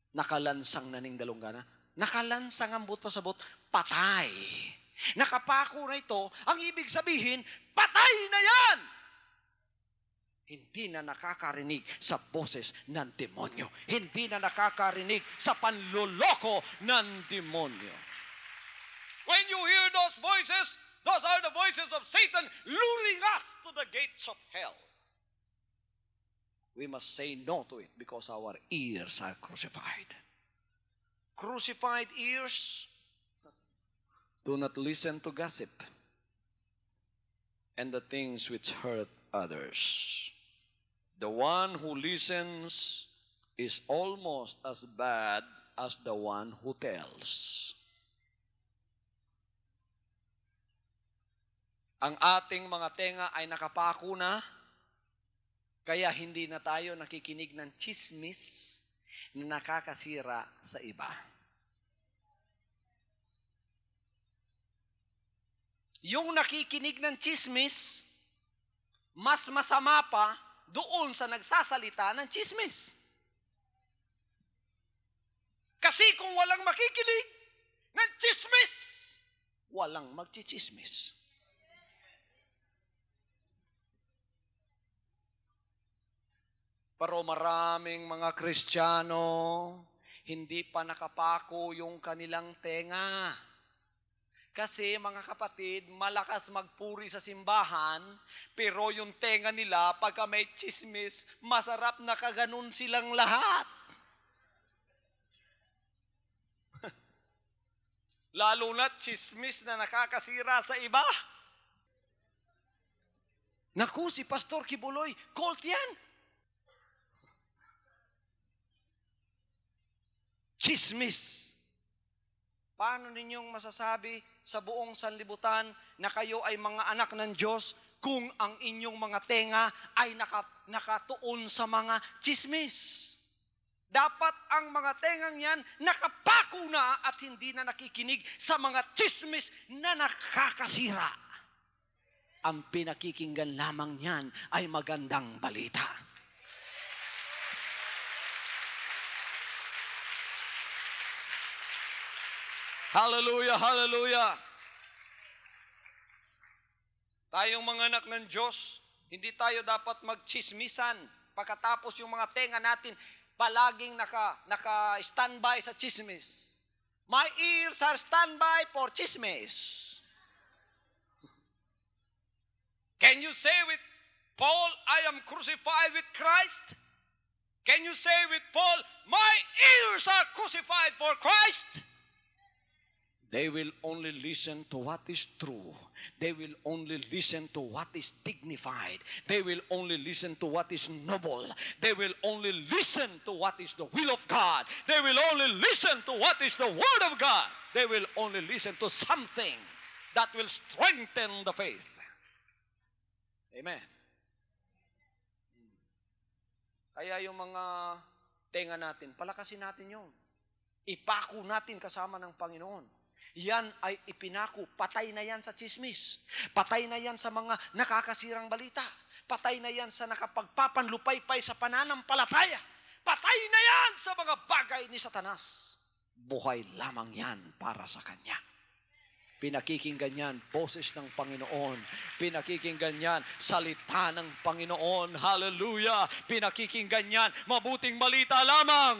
nakalansang na ning dalunggana. Nakalansang ang but pasabot, patay. Nakapako na ito, ang ibig sabihin, patay na yan! Hindi na nakakarinig sa boses ng demonyo. Hindi na nakakarinig sa panloloko ng demonyo. When you hear those voices, those are the voices of Satan luring us to the gates of hell. We must say no to it because our ears are crucified. Crucified ears do not listen to gossip and the things which hurt others. The one who listens is almost as bad as the one who tells. Ang ating mga tenga ay nakapako na, kaya hindi na tayo nakikinig ng chismis na nakakasira sa iba. Yung nakikinig ng chismis, mas masama pa doon sa nagsasalita ng chismis. Kasi kung walang makikinig ng chismis, walang magchichismis. Pero maraming mga Kristiyano, hindi pa nakapako yung kanilang tenga. Kasi mga kapatid, malakas magpuri sa simbahan, pero yung tenga nila, pagka may chismis, masarap na kaganon silang lahat. Lalo na chismis na nakakasira sa iba. Naku, si Pastor Kibuloy, cult yan. Chismis. Paano ninyong masasabi sa buong sanlibutan na kayo ay mga anak ng Diyos kung ang inyong mga tenga ay nakatuon sa mga chismis? Dapat ang mga tengang yan nakapako na at hindi na nakikinig sa mga chismis na nakakasira. Ang pinakikinggan lamang niyan ay magandang balita. Hallelujah, hallelujah. Tayong mga anak ng Diyos, hindi tayo dapat magchismisan. Pagkatapos yung mga tenga natin, palaging naka-standby sa chismis. My ears are standby for chismis. Can you say with Paul, I am crucified with Christ? Can you say with Paul, my ears are crucified for Christ? They will only listen to what is true. They will only listen to what is dignified. They will only listen to what is noble. They will only listen to what is the will of God. They will only listen to what is the word of God. They will only listen to something that will strengthen the faith. Amen. Kaya yung mga tenga natin, palakasin natin yun. Ipako natin kasama ng Panginoon. Yan ay ipinako. Patay na yan sa chismis. Patay na yan sa mga nakakasirang balita. Patay na yan sa nakapagpapanlupaypay sa pananampalataya. Patay na yan sa mga bagay ni Satanas. Buhay lamang yan para sa Kanya. Pinakikinggan yan, boses ng Panginoon. Pinakikinggan yan, salita ng Panginoon. Hallelujah! Pinakikinggan yan, mabuting balita lamang.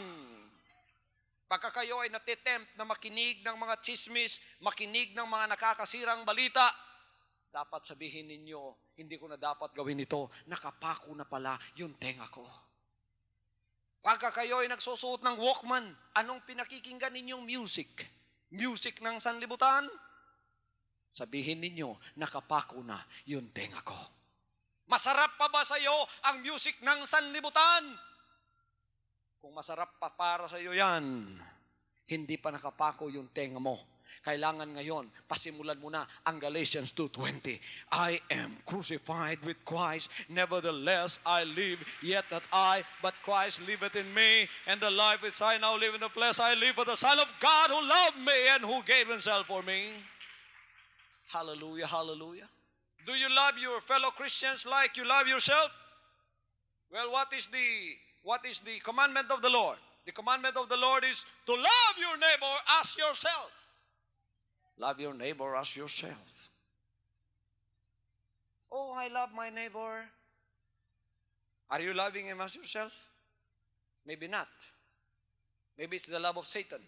Pagka kayo ay natitempt na makinig ng mga chismis, makinig ng mga nakakasirang balita, dapat sabihin ninyo, hindi ko na dapat gawin ito, nakapako na pala yung tenga ko. Pagka kayo ay nagsusuot ng Walkman, anong pinakikinggan ninyong music? Music ng sanlibutan? Sabihin ninyo, nakapako na yung tenga ko. Masarap pa ba sa iyo ang music ng sanlibutan? Kung masarap pa para sa iyo yan, Hindi pa nakapako yung tenga mo. Kailangan ngayon, pasimulan mo na ang Galatians 2:20. I am crucified with Christ, nevertheless I live, yet not I, but Christ liveth in me, and the life which I now live in the flesh, I live for the Son of God who loved me and who gave himself for me. Hallelujah, hallelujah. Do you love your fellow Christians like you love yourself? Well, what is the commandment of the Lord? The commandment of the Lord is to love your neighbor as yourself. Love your neighbor as yourself. Oh, I love my neighbor. Are you loving him as yourself? Maybe not. Maybe it's the love of Satan.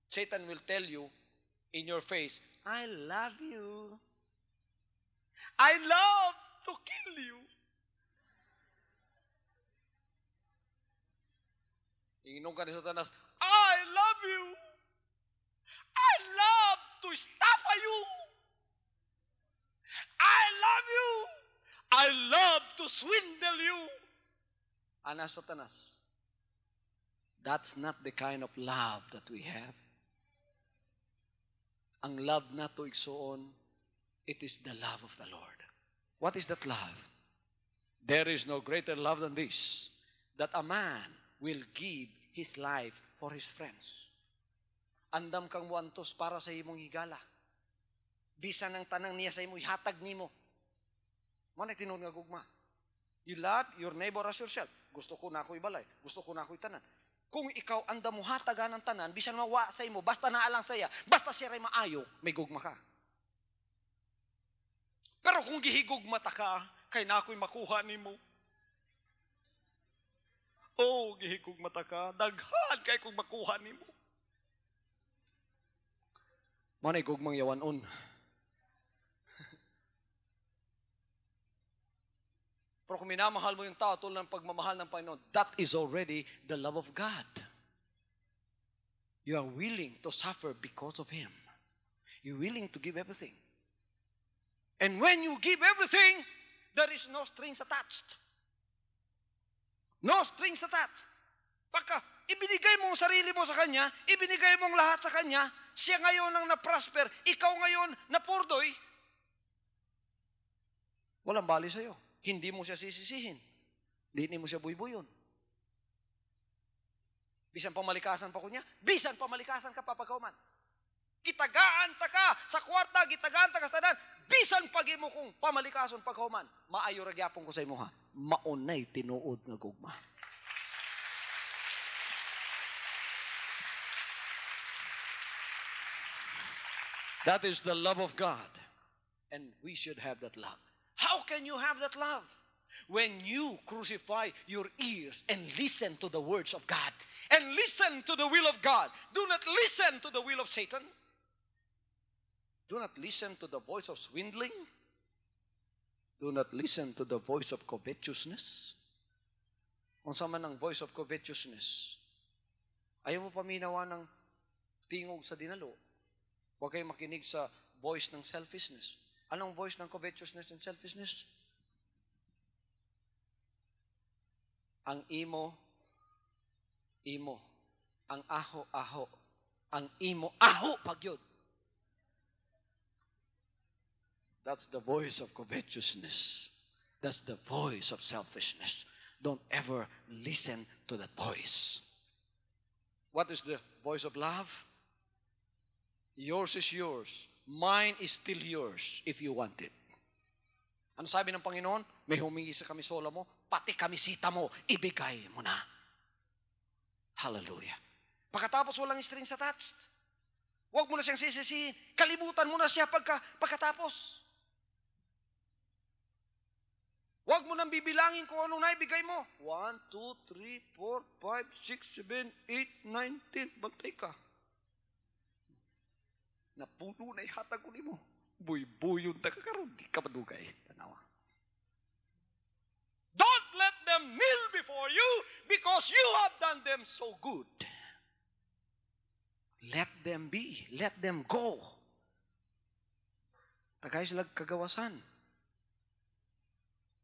Satan will tell you in your face, I love you. I love to kill you. Iinom ka ni Satanas, I love you. I love to estafa you. I love you. I love to swindle you. Ana Satanas, that's not the kind of love that we have. Ang love na to igsoon, it is the love of the Lord. What is that love? There is no greater love than this, that a man will give his life for his friends. Andam kang wantos para sa imong higala. Bisan ang tanang niya sa imo, ihatag nimo. Mo na tinuod nga gugma. You love your neighbor as yourself. Gusto ko na ako ibalay. Gusto ko na ako itanan. Kung ikaw andam mo hatagan ng tanan, bisan mawa sa imo, basta naalang saya, basta siya ray maayo, may gugma ka. Pero kung gihigugma ta ka, kay na ako'y makuha nimo. Oh, gihigugma ta ka, daghan kay kung makuha nimo. Manay gugmang yawanon. Pero kung minamahal mo yung tao tulad ng pagmamahal ng Panginoon, that is already the love of God. You are willing to suffer because of Him. You're willing to give everything. And when you give everything, there is no strings attached. No strings attached. Pagka ibinigay mo ang sarili mo sa Kanya, ibinigay mo ang lahat sa Kanya, siya ngayon ang na-prosper, ikaw ngayon na-purdoy, walang bali sa'yo. Hindi mo siya sisisihin. Hindi mo siya buybuyon. Bisan pamalikasan pa ko niya, bisan pamalikasan ka papagkauman. Gitagaan ta ka sa kwarta, gitagaan ta ka sa tanan, bisan pagi mo kung pamalikason pagkauman, maayo ragyapon ko sa imo ha, maunay tinuod nga gugma. That is the love of God. And we should have that love. How can you have that love? When you crucify your ears and listen to the words of God. And listen to the will of God. Do not listen to the will of Satan. Do not listen to the voice of swindling. Do not listen to the voice of covetousness. Kung sa man ang voice of covetousness, ayaw mo paminawa ng tingog sa dinalo. Huwag kayo makinig sa voice ng selfishness. Anong voice ng covetousness and selfishness? Ang imo. Ang aho. Ang imo, aho, pagyod. That's the voice of covetousness. That's the voice of selfishness. Don't ever listen to that voice. What is the voice of love? Yours is yours. Mine is still yours if you want it. Ano sabi ng Panginoon? May humingi sa kamisola mo, pati kamisita mo, ibigay mo na. Hallelujah. Pagkatapos walang strings attached. Huwag mo na siyang sisisihin. Kalimutan mo na siya pagkatapos. Huwag mo nang bibilangin kung anong naibigay mo. 1, 2, 3, 4, 5, 6, 7, 8, 9, 10. Bantay ka. Napuno na ihatag ko ni mo. Buy-buyon ta kakaroon. Di ka madugay. Tanawa. Don't let them kneel before you because you have done them so good. Let them be. Let them go. Tagay sila kagawasan.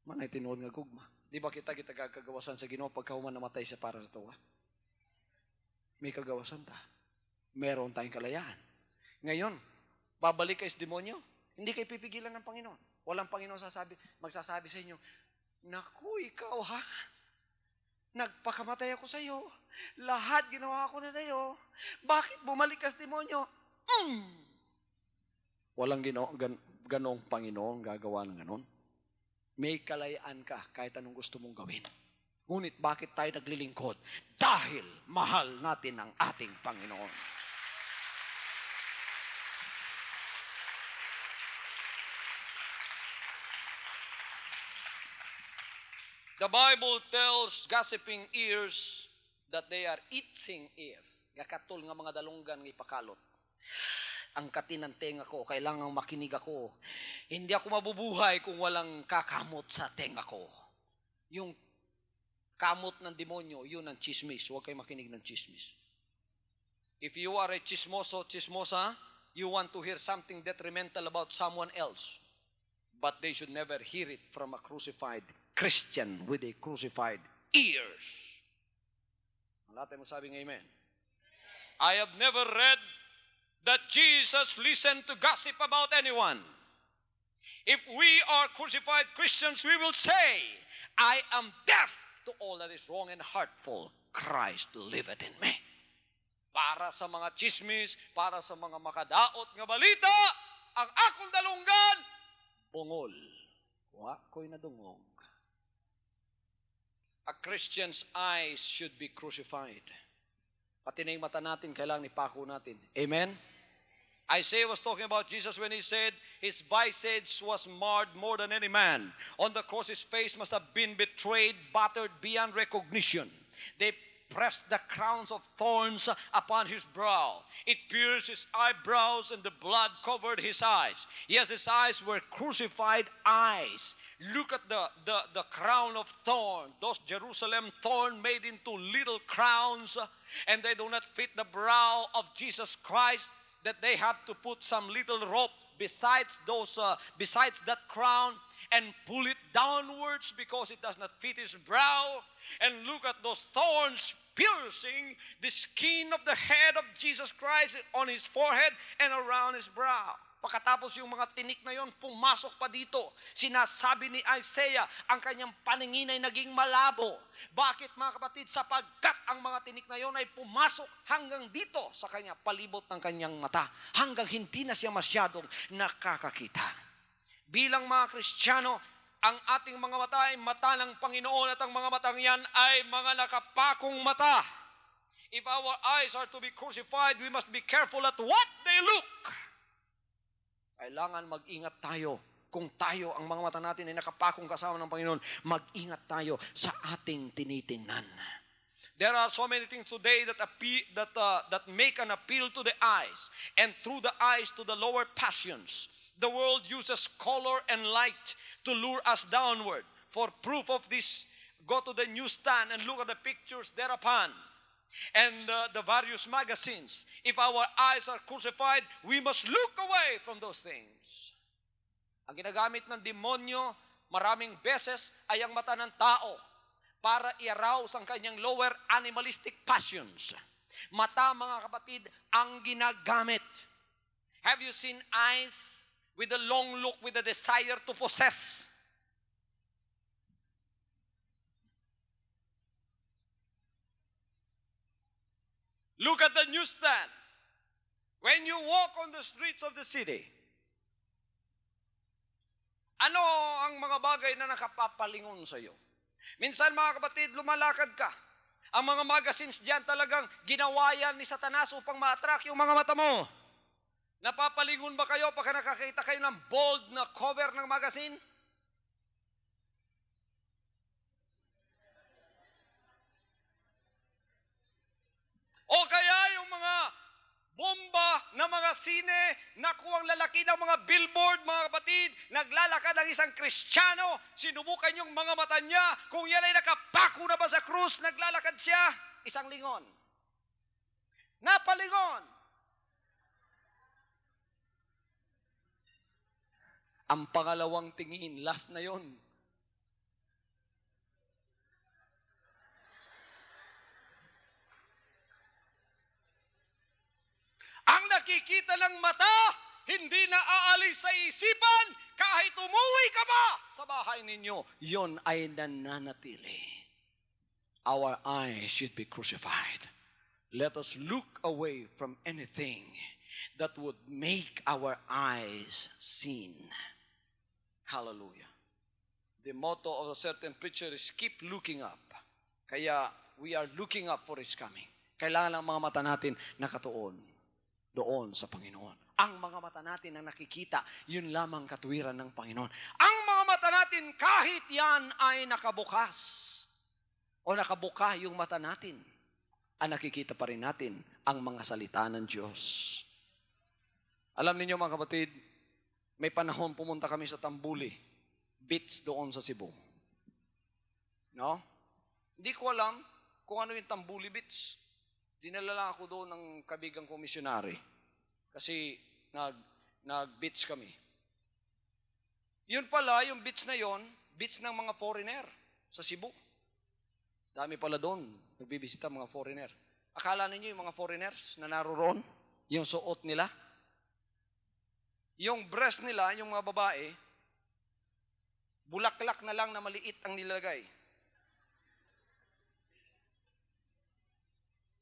Manay tinuod nga gugma. Di ba kita kagawasan sa Ginoo pagkahuman namatay siya para sa tuwa? May kagawasan ta. meron tayong kalayaan. Ngayon, babalik kayo sa demonyo, hindi kayo pipigilan ng Panginoon. Walang Panginoon magsasabi sa inyo, naku, ikaw ha? Nagpakamatay ako sa iyo. Lahat ginawa ko na sa iyo. Bakit bumalik ka sa demonyo? Walang ganong Panginoon gagawa ng ganon. May kalayaan ka kahit anong gusto mong gawin. Ngunit bakit tayo naglilingkod? Dahil mahal natin ang ating Panginoon. The Bible tells gossiping ears that they are itching ears. Gakatul nga mga dalunggan ng ipakalot. Ang katinang tenga ko, kailangang makinig ako. Hindi ako mabubuhay kung walang kakamot sa tenga ko. Yung kamot ng demonyo, yun ang chismis. Huwag kayo makinig ng chismis. If you are a chismoso, chismosa, you want to hear something detrimental about someone else. But they should never hear it from a crucified Christian with a crucified ears. Ang lahat mo sabing amen. I have never read that Jesus listened to gossip about anyone. If we are crucified Christians, we will say, I am deaf to all that is wrong and hurtful. Christ liveth in me. Para sa mga chismis, para sa mga makadaot nga balita, ang akong dalunggan, bungol. Wa ko'y nadungog. A Christian's eyes should be crucified. Pati na yung mata natin, kailangan ipako natin. Amen? Isaiah was talking about Jesus when he said, his visage was marred more than any man. On the cross, his face must have been betrayed, battered beyond recognition. They pressed the crowns of thorns upon his brow. It pierced his eyebrows, and the blood covered his eyes. Yes, his eyes were crucified eyes. Look at the crown of thorn. Those Jerusalem thorn made into little crowns, and they do not fit the brow of Jesus Christ, that they have to put some little rope besides that crown and pull it downwards because it does not fit his brow. And look at those thorns piercing the skin of the head of Jesus Christ on his forehead and around his brow. Pagkatapos yung mga tinik na yon pumasok pa dito. Sinasabi ni Isaiah, ang kanyang paningin ay naging malabo. Bakit mga kapatid? Sapagkat ang mga tinik na yon ay pumasok hanggang dito sa kanya, palibot ng kanyang mata, hanggang hindi na siya masyadong nakakakita. Bilang mga Kristiyano, ang ating mga mata ay mata ng Panginoon at ang mga matang yan ay mga nakapakong mata. If our eyes are to be crucified, we must be careful at what they look. Kailangan mag-ingat tayo. Kung tayo, ang mga mata natin ay nakapakong kasama ng Panginoon, mag-ingat tayo sa ating tinitingnan. There are so many things today that make an appeal to the eyes, and through the eyes to the lower passions. The world uses color and light to lure us downward. For proof of this, go to the newsstand and look at the pictures thereupon. And the various magazines. If our eyes are crucified, we must look away from those things. Ang ginagamit ng demonyo maraming beses ay ang mata ng tao para i-arouse ang kanyang lower animalistic passions. Mata, mga kapatid, ang ginagamit. Have you seen eyes with a long look, with a desire to possess? Look at the newsstand. When you walk on the streets of the city, ano ang mga bagay na nakapapalingon sa iyo? Minsan, mga kapatid, lumalakad ka. Ang mga magazines diyan talagang ginawayan ni Satanas upang ma-attract yung mga mata mo. Napapalingon ba kayo pagka nakakita kayo ng bold na cover ng magazine? O kaya yung mga bomba na mga sine, nakuwang lalaki ng mga billboard, mga kapatid, naglalakad ang isang Kristiyano, sinubukan yung mga mata niya, kung yan ay nakapako na ba sa krus, naglalakad siya, isang lingon. Napalingon. Ang pangalawang tingin, last na yon. mata, hindi na aalis sa isipan, kahit umuwi ka ba sa bahay ninyo, yon ay nananatili. Our eyes should be crucified. Let us look away from anything that would make our eyes sin. Hallelujah. The motto of a certain preacher is keep looking up. Kaya we are looking up for His coming. Kailangan ang mga mata natin nakatuon doon sa Panginoon. Ang mga mata natin ang nakikita, yun lamang katuwiran ng Panginoon. Ang mga mata natin, kahit yan ay nakabukas o nakabuka yung mata natin, ang nakikita pa rin natin ang mga salita ng Diyos. Alam niyo mga kapatid, may panahon pumunta kami sa Tambuli, beach doon sa Cebu. No? Hindi ko alam kung ano yung Tambuli Beach. Dinala lang ako doon ng kabigang kong misyonary. Kasi nag-beach kami. Yun pala, yung beach na yon, beach ng mga foreigner sa Cebu. Dami pala doon, nagbibisita mga foreigner. Akala ninyo yung mga foreigners na naroon, yung suot nila, yung breast nila, yung mga babae, bulaklak na lang na maliit ang nilagay.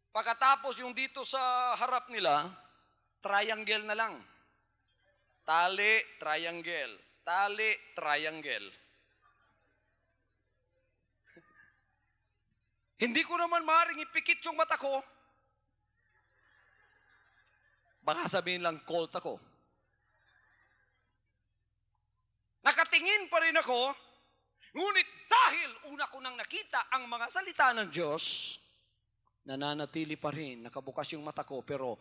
Pagkatapos yung dito sa harap nila, triangle na lang. Tali, triangle. Tali, triangle. Hindi ko naman maaaring ipikit yung mata ko. Baka sabihin lang, colt ako. Nakatingin pa rin ako, ngunit dahil una ko nang nakita ang mga salita ng Diyos, nananatili pa rin, nakabukas yung mata ko, pero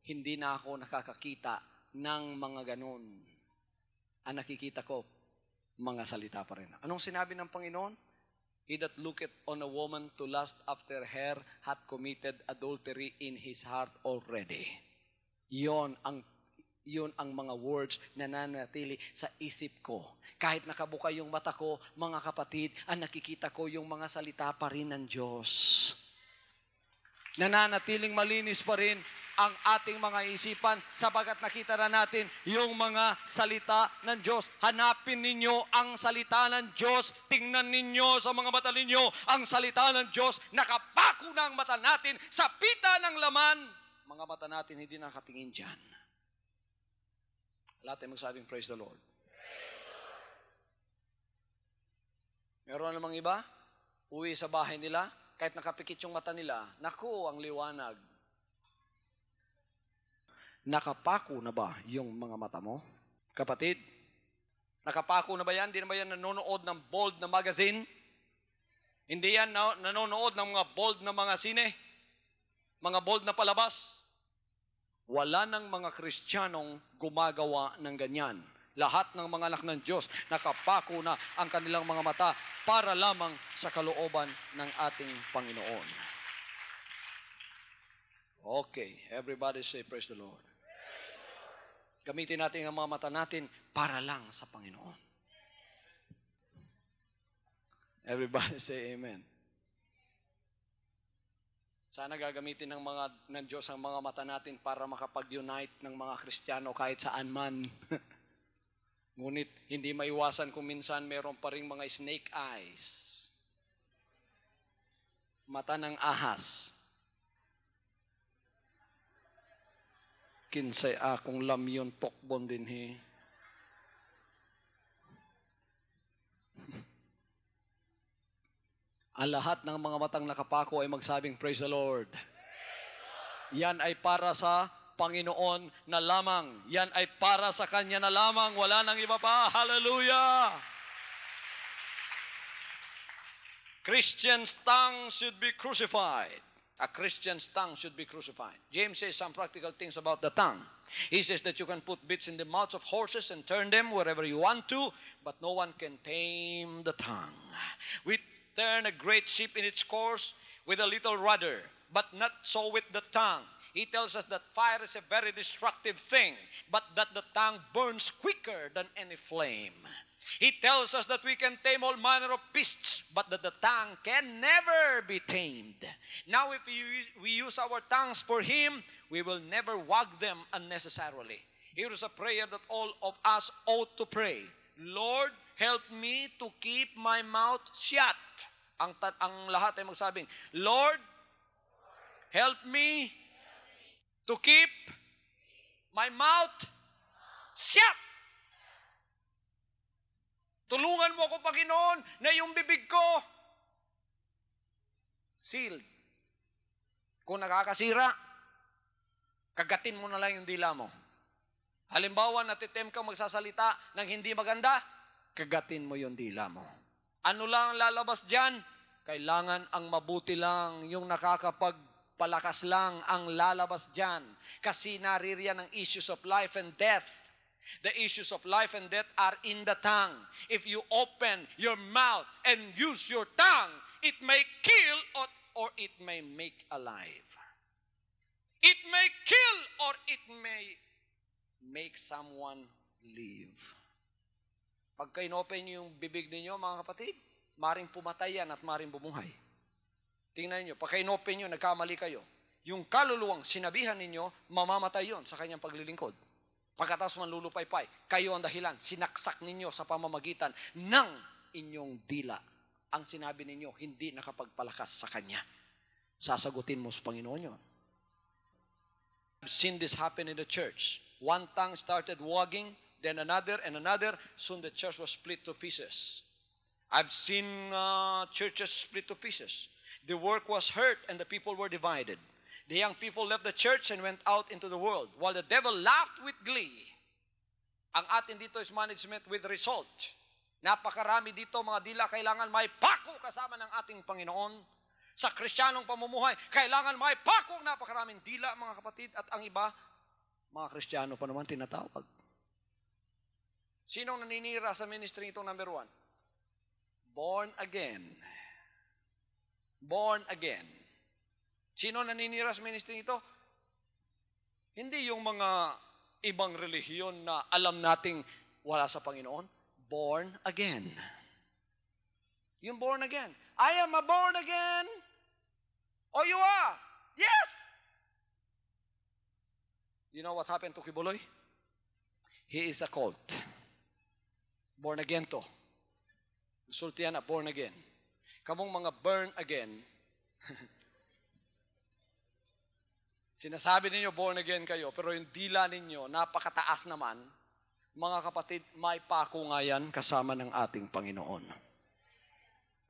hindi na ako nakakakita ng mga ganun. Ang nakikita ko, mga salita pa rin. Anong sinabi ng Panginoon? He that looketh on a woman to lust after her hath committed adultery in his heart already. Yon ang mga words na nananatili sa isip ko. Kahit nakabuka yung mata ko, mga kapatid, ang nakikita ko yung mga salita pa rin ng Diyos. Nananatiling malinis pa rin ang ating mga isipan sapagat nakita na natin yung mga salita ng Diyos. Hanapin ninyo ang salita ng Diyos. Tingnan ninyo sa mga mata ninyo ang salita ng Diyos. Nakapako na ang mata natin sa pita ng laman. Mga mata natin hindi nakatingin dyan. Lahat ay magsabing, praise the Lord. Meron namang iba, uwi sa bahay nila, kahit nakapikit yung mata nila, naku, ang liwanag. Nakapako na ba yung mga mata mo? Kapatid, nakapako na ba yan? Hindi na ba yan nanonood ng bold na magazine? Hindi yan nanonood ng mga bold na mga sine? Mga bold na palabas? Wala ng mga Kristiyanong gumagawa ng ganyan. Lahat ng mga anak ng Diyos, nakapako na ang kanilang mga mata para lamang sa kalooban ng ating Panginoon. Okay, everybody say praise the Lord. Gamitin natin ang mga mata natin para lang sa Panginoon. Everybody say amen. Sana gagamitin ng Diyos ang mga mata natin para makapag-unite ng mga Kristiyano kahit saan man. Ngunit hindi maiwasan kung minsan meron pa rin mga snake eyes. Mata ng ahas. Kinsay akong lamyon tokbon din he. Ang lahat ng mga matang nakapako ay magsabing, praise the Lord. Yan ay para sa Panginoon na lamang. Yan ay para sa Kanya na lamang. Wala nang iba pa. Hallelujah! Christian's tongue should be crucified. A Christian's tongue should be crucified. James says some practical things about the tongue. He says that you can put bits in the mouths of horses and turn them wherever you want to, but no one can tame the tongue. We turn a great ship in its course with a little rudder, but not so with the tongue. He tells us that fire is a very destructive thing, but that the tongue burns quicker than any flame. He tells us that we can tame all manner of beasts, but that the tongue can never be tamed. Now, if we use our tongues for Him, we will never wag them unnecessarily. Here is a prayer that all of us ought to pray. Lord, help me to keep my mouth shut. Ang lahat ay magsabing, Lord, help me to keep my mouth shut. Tulungan mo ako, Panginoon, na yung bibig ko sealed. Kung nakakasira, kagatin mo na lang yung dila mo. Halimbawa, natitem kang magsasalita ng hindi maganda, kagatin mo yung dila mo. Ano lang ang lalabas dyan? Kailangan ang mabuti lang, yung nakakapagpalakas lang ang lalabas dyan. Kasi naririyan ang issues of life and death. The issues of life and death are in the tongue. If you open your mouth and use your tongue, it may kill or it may make alive. It may kill or it may make someone live. Pagka inopen yung bibig ninyo, mga kapatid, maring pumatay yan at maring bumuhay. Tingnan niyo, pagka inopen nyo, nagkamali kayo. Yung kaluluwang sinabihan ninyo, mamamatay yon sa kanyang paglilingkod. Pagkatapos manlulupaypay, kayo ang dahilan, sinaksak ninyo sa pamamagitan ng inyong dila. Ang sinabi ninyo, hindi nakapagpalakas sa Kanya. Sasagutin mo sa Panginoon yun. I've seen this happen in the church. One tongue started wagging, then another and another. Soon the church was split to pieces. I've seen churches split to pieces. The work was hurt and the people were divided. The young people left the church and went out into the world, while the devil laughed with glee. Ang atin dito is management with result. Napakarami dito, mga dila, kailangan may pako kasama ng ating Panginoon. Sa Kristiyanong pamumuhay, kailangan may pako, napakaraming dila, mga kapatid, at ang iba, mga Kristiyano pa naman tinatawag. Sinong naninira sa ministry itong number 1? Born again. Born again. Sino naninira sa ministry ito? Hindi yung mga ibang relihiyon na alam nating wala sa Panginoon. Born again. Yung born again. I am a born again. Oh, you are? Yes. You know what happened to Kibuloy? He is a cult. Born again to. Sultian na born again. Kamong mga born again, sinasabi ninyo, born again kayo, pero yung dila ninyo, napakataas naman. Mga kapatid, may pako nga yan kasama ng ating Panginoon.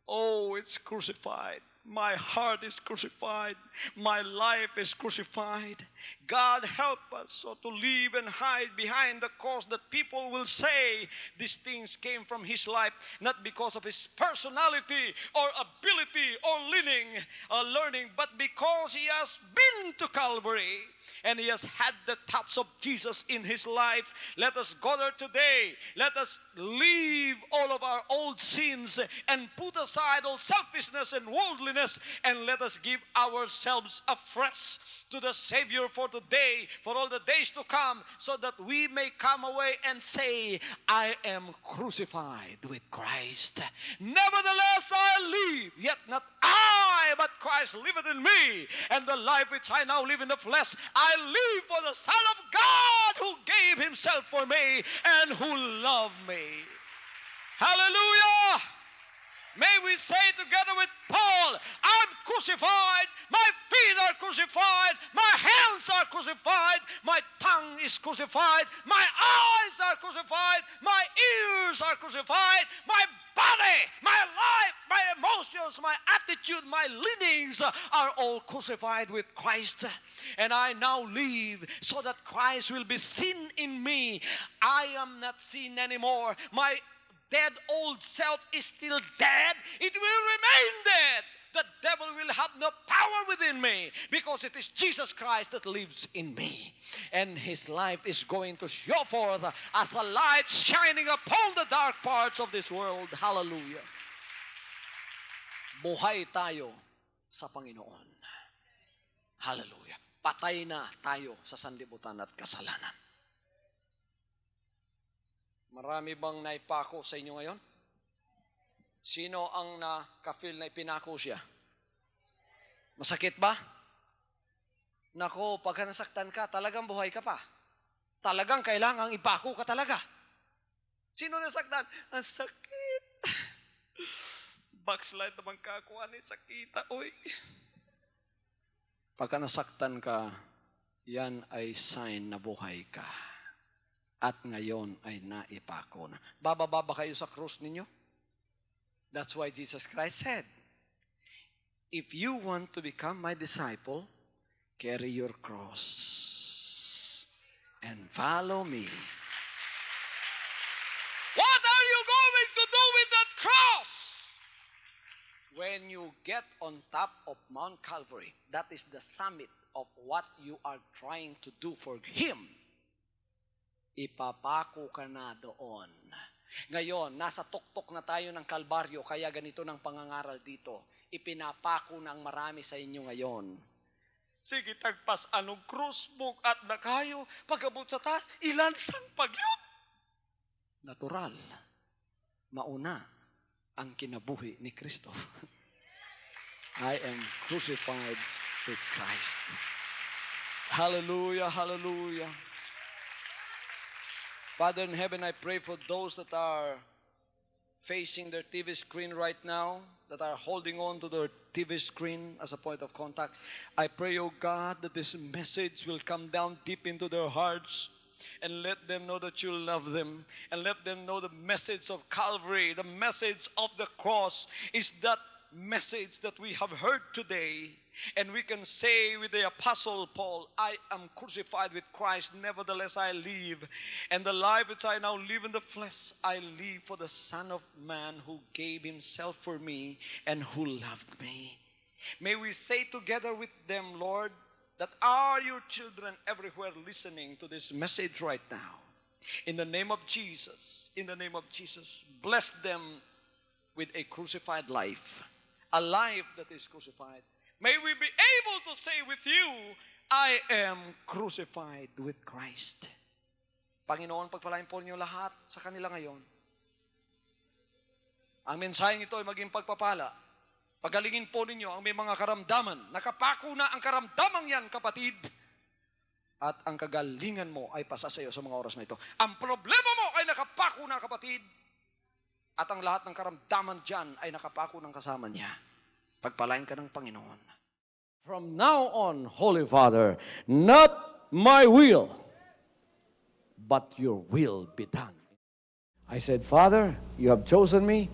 Oh, it's crucified. My heart is crucified. My life is crucified. God help us so to live and hide behind the cause that people will say these things came from His life, not because of His personality or ability or learning, but because He has been to Calvary and He has had the touch of Jesus in His life. Let us go there today. Let us leave all of our old sins and put aside all selfishness and worldliness, and let us give ourselves afresh to the Savior for today, for all the days to come, so that we may come away and say, I am crucified with Christ. Nevertheless I live, yet not I, but Christ liveth in me. And the life which I now live in the flesh, I live for the Son of God who gave Himself for me and who loved me. Hallelujah! May we say together with Paul, I'm crucified, my feet are crucified, my hands are crucified, my tongue is crucified, my eyes are crucified, my ears are crucified, my body, my life, my emotions, my attitude, my leanings are all crucified with Christ. And I now live so that Christ will be seen in me. I am not seen anymore. My dead old self is still dead. It will remain dead. The devil will have no power within me because it is Jesus Christ that lives in me. And His life is going to show forth as a light shining upon the dark parts of this world. Hallelujah. Buhay tayo sa Panginoon. Hallelujah. Patay na tayo sa sanlibutan at kasalanan. Marami bang naipako sa inyo ngayon? Sino ang nakafeel na ipinako siya? Masakit ba? Nako, pagka nasaktan ka, talagang buhay ka pa. Talagang kailangang ipako ka talaga. Sino nasaktan? Ang sakit. Backslide naman ka ako, ani sakita, oy. Pagka nasaktan ka, yan ay sign na buhay ka. At ngayon ay naipako na. Bababa ba kayo sa krus ninyo? That's why Jesus Christ said, if you want to become my disciple, carry your cross and follow me. What are you going to do with that cross? When you get on top of Mount Calvary, that is the summit of what you are trying to do for Him. Ipapako ka na doon. Ngayon, nasa tuktok na tayo ng Kalbaryo, kaya ganito ng pangangaral dito. Ipinapako ng marami sa inyo ngayon. Sige, tagpas anong krus book at na kayo, pag-abot sa taas, ilansang pagyod. Natural. Mauna ang kinabuhi ni Kristo. I am crucified with Christ. Hallelujah, hallelujah. Father in heaven, I pray for those that are facing their TV screen right now, that are holding on to their TV screen as a point of contact. I pray, oh God, that this message will come down deep into their hearts and let them know that you love them, and let them know the message of Calvary, the message of the cross is that message that we have heard today. And we can say with the Apostle Paul, I am crucified with Christ, nevertheless I live. And the life which I now live in the flesh, I live for the Son of Man who gave himself for me and who loved me. May we say together with them, Lord, that are your children everywhere listening to this message right now. In the name of Jesus, bless them with a crucified life, a life that is crucified. May we be able to say with you, I am crucified with Christ. Panginoon, pagpalain po niyo lahat sa kanila ngayon. Ang mensaheng ito ay maging pagpapala. Pagalingin po ninyo ang may mga karamdaman. Nakapako na ang karamdamang yan, kapatid. At ang kagalingan mo ay pasasayo sa mga oras na ito. Ang problema mo ay nakapako na, kapatid. At ang lahat ng karamdaman dyan ay nakapako ng kasama niya. Pagpalain ka ng Panginoon. From now on, Holy Father, not my will, but your will be done. I said, Father, you have chosen me.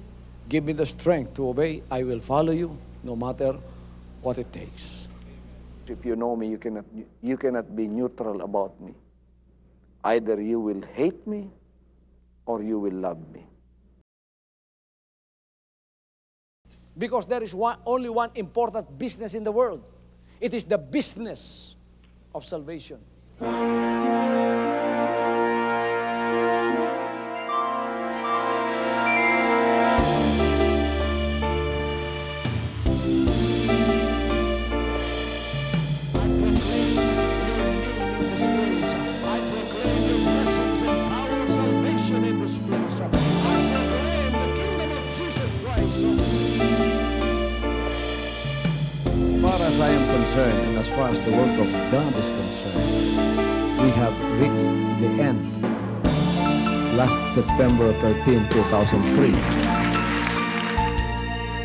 Give me the strength to obey. I will follow you no matter what it takes. If you know me, you cannot be neutral about me. Either you will hate me or you will love me. Because there is only one important business in the world. It is the business of salvation. As I am concerned, and as far as the work of God is concerned, we have reached the end. Last September 13, 2003.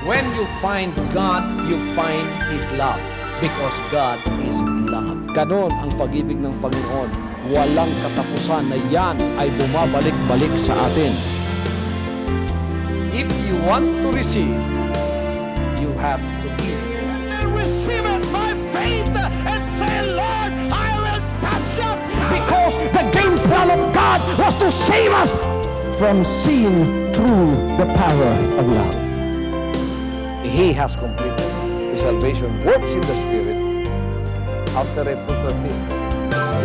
When you find God, you find His love. Because God is love. Ganon ang pag-ibig ng Panginoon. Walang katapusan na yan ay bumabalik-balik sa atin. If you want to receive, you have to give. Receive it by faith and say, Lord, I will touch up. Because the game plan of God was to save us from sin through the power of love. He has completed. The salvation works in the Spirit. After April 13,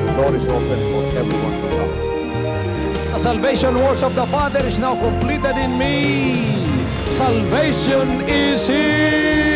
the door is open for everyone to come. The salvation works of the Father is now completed in me. Salvation is here.